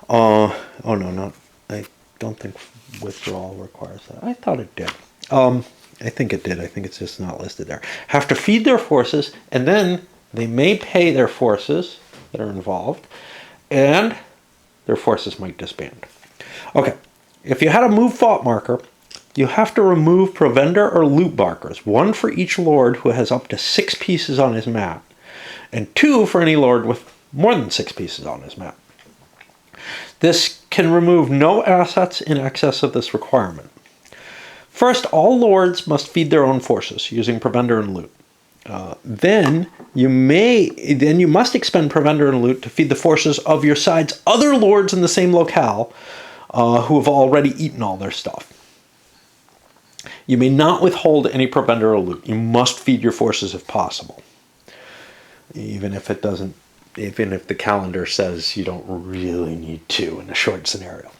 [SPEAKER 1] Oh no, I don't think withdrawal requires that. I thought it did. I think it did. I think it's just not listed there. Have to feed their forces, and then they may pay their forces that are involved, and their forces might disband. Okay. If you had a move fought marker, you have to remove provender or loot markers, 1 for each lord who has up to 6 pieces on his map, and 2 for any lord with more than 6 pieces on his map. This can remove no assets in excess of this requirement. First, all lords must feed their own forces using provender and loot. Then you must expend provender and loot to feed the forces of your side's other lords in the same locale, who have already eaten all their stuff. You may not withhold any provender or loot. You must feed your forces if possible, even if the calendar says you don't really need to in a short scenario.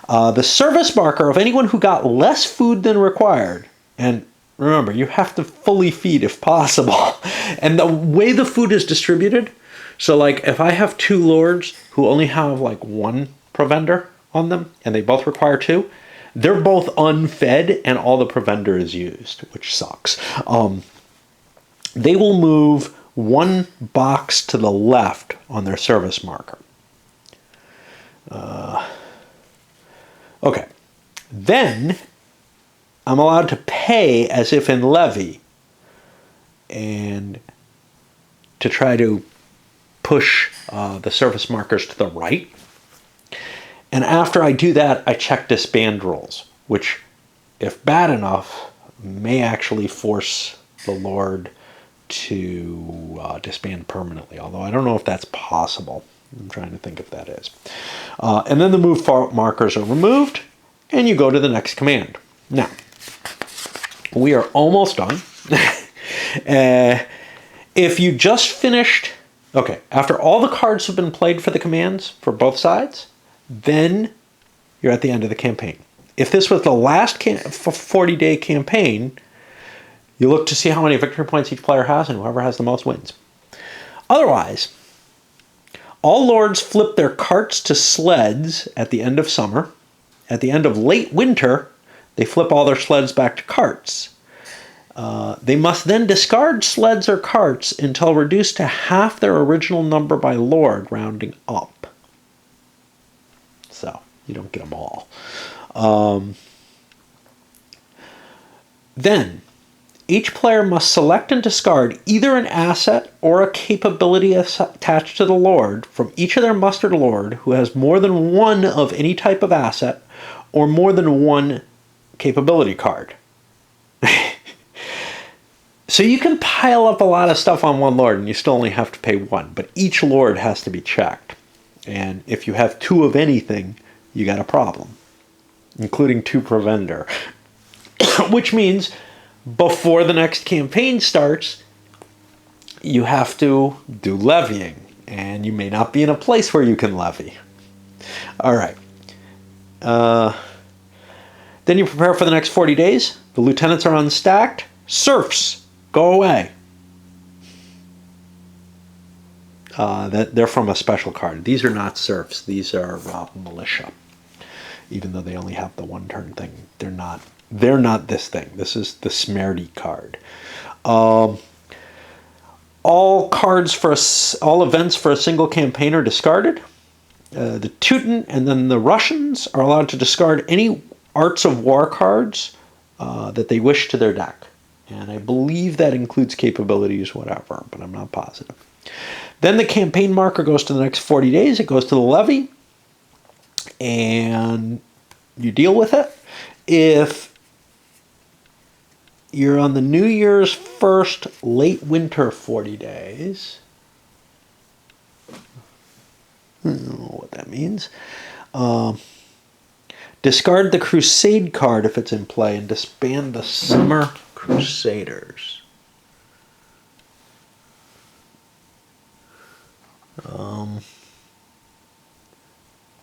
[SPEAKER 1] The service marker of anyone who got less food than required, and remember, you have to fully feed if possible. And the way the food is distributed, so like if I have 2 lords who only have like 1 provender on them, and they both require 2, they're both unfed and all the provender is used, which sucks. They will move 1 box to the left on their service marker. Okay. Then I'm allowed to pay as if in levy and to try to push the service markers to the right. And after I do that, I check disband rolls, which, if bad enough, may actually force the Lord to disband permanently, although I don't know if that's possible. I'm trying to think if that is. And then the move markers are removed, and you go to the next command. Now, we are almost done. If you just finished... Okay, after all the cards have been played for the commands for both sides, then you're at the end of the campaign. If this was the last 40-day campaign, you look to see how many victory points each player has, and whoever has the most wins. Otherwise, all lords flip their carts to sleds at the end of summer. At the end of late winter, they flip all their sleds back to carts. They must then discard sleds or carts until reduced to half their original number by lord, rounding up. So, you don't get them all. Then, each player must select and discard either an asset or a capability attached to the lord from each of their mustered lord who has more than 1 of any type of asset or more than 1 capability card. So you can pile up a lot of stuff on 1 lord and you still only have to pay 1, but each lord has to be checked. And if you have 2 of anything, you got a problem, including 2 provender. Which means before the next campaign starts, you have to do levying, and you may not be in a place where you can levy. All right. Then you prepare for the next 40 days. The lieutenants are unstacked. Serfs, go away. That they're from a special card. These are not serfs. These are militia. Even though they only have the one turn thing, they're not. They're not this thing. This is the Smerdy card. All cards for all events for a single campaign are discarded. The Teuton and then the Russians are allowed to discard any Arts of War cards that they wish to their deck. And I believe that includes capabilities, whatever, but I'm not positive. Then the campaign marker goes to the next 40 days. It goes to the levy, and you deal with it. If you're on the New Year's first late winter 40 days, I don't know what that means. Discard the Crusade card if it's in play and disband the Summer Crusaders.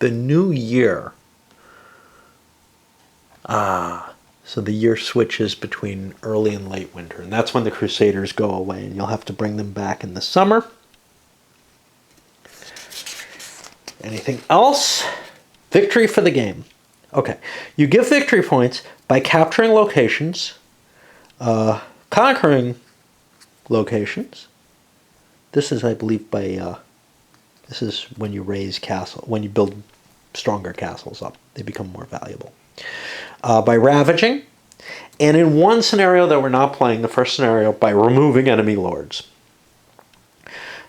[SPEAKER 1] The new year. So the year switches between early and late winter, and that's when the Crusaders go away, and you'll have to bring them back in the summer. Anything else? Victory for the game. Okay, you give victory points by capturing locations, conquering locations. This is, I believe, by this is when you raise when you build stronger castles up, they become more valuable. By ravaging, and in one scenario that we're not playing, the first scenario, by removing enemy lords.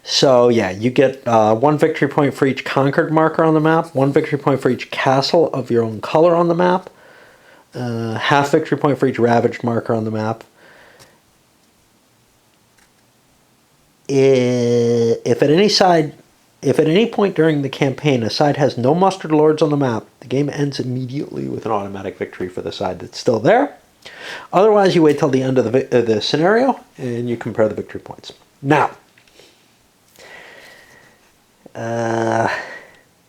[SPEAKER 1] So yeah, you get 1 victory point for each conquered marker on the map, 1 victory point for each castle of your own color on the map, half victory point for each ravaged marker on the map. If at any point during the campaign a side has no mustered lords on the map, the game ends immediately with an automatic victory for the side that's still there. Otherwise, you wait till the end of the scenario and you compare the victory points. Now,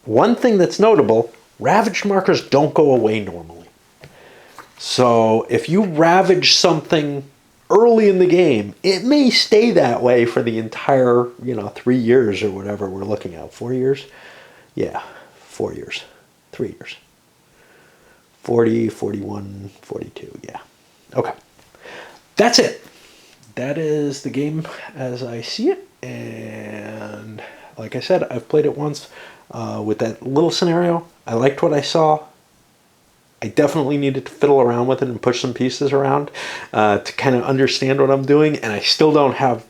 [SPEAKER 1] one thing that's notable, ravaged markers don't go away normally. So if you ravage something early in the game, it may stay that way for the entire, 3 years or whatever we're looking at. 4 years? Yeah, 4 years. 3 years. 40, 41, 42, yeah. Okay. That's it. That is the game as I see it. And like I said, I've played it once with that little scenario. I liked what I saw. I definitely needed to fiddle around with it and push some pieces around to kind of understand what I'm doing. And I still don't have,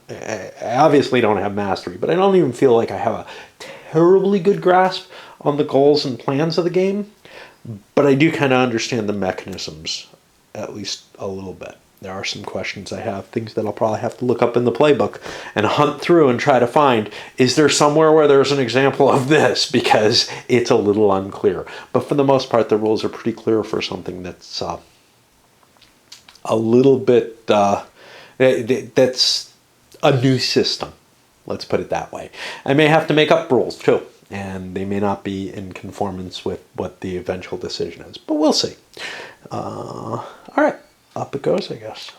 [SPEAKER 1] I obviously don't have mastery, but I don't even feel like I have a terribly good grasp on the goals and plans of the game. But I do kind of understand the mechanisms, at least a little bit. There are some questions I have, things that I'll probably have to look up in the playbook and hunt through and try to find, is there somewhere where there's an example of this? Because it's a little unclear. But for the most part, the rules are pretty clear for something that's a little bit, that's a new system. Let's put it that way. I may have to make up rules too, and they may not be in conformance with what the eventual decision is, but we'll see. All right. Up it goes, I guess.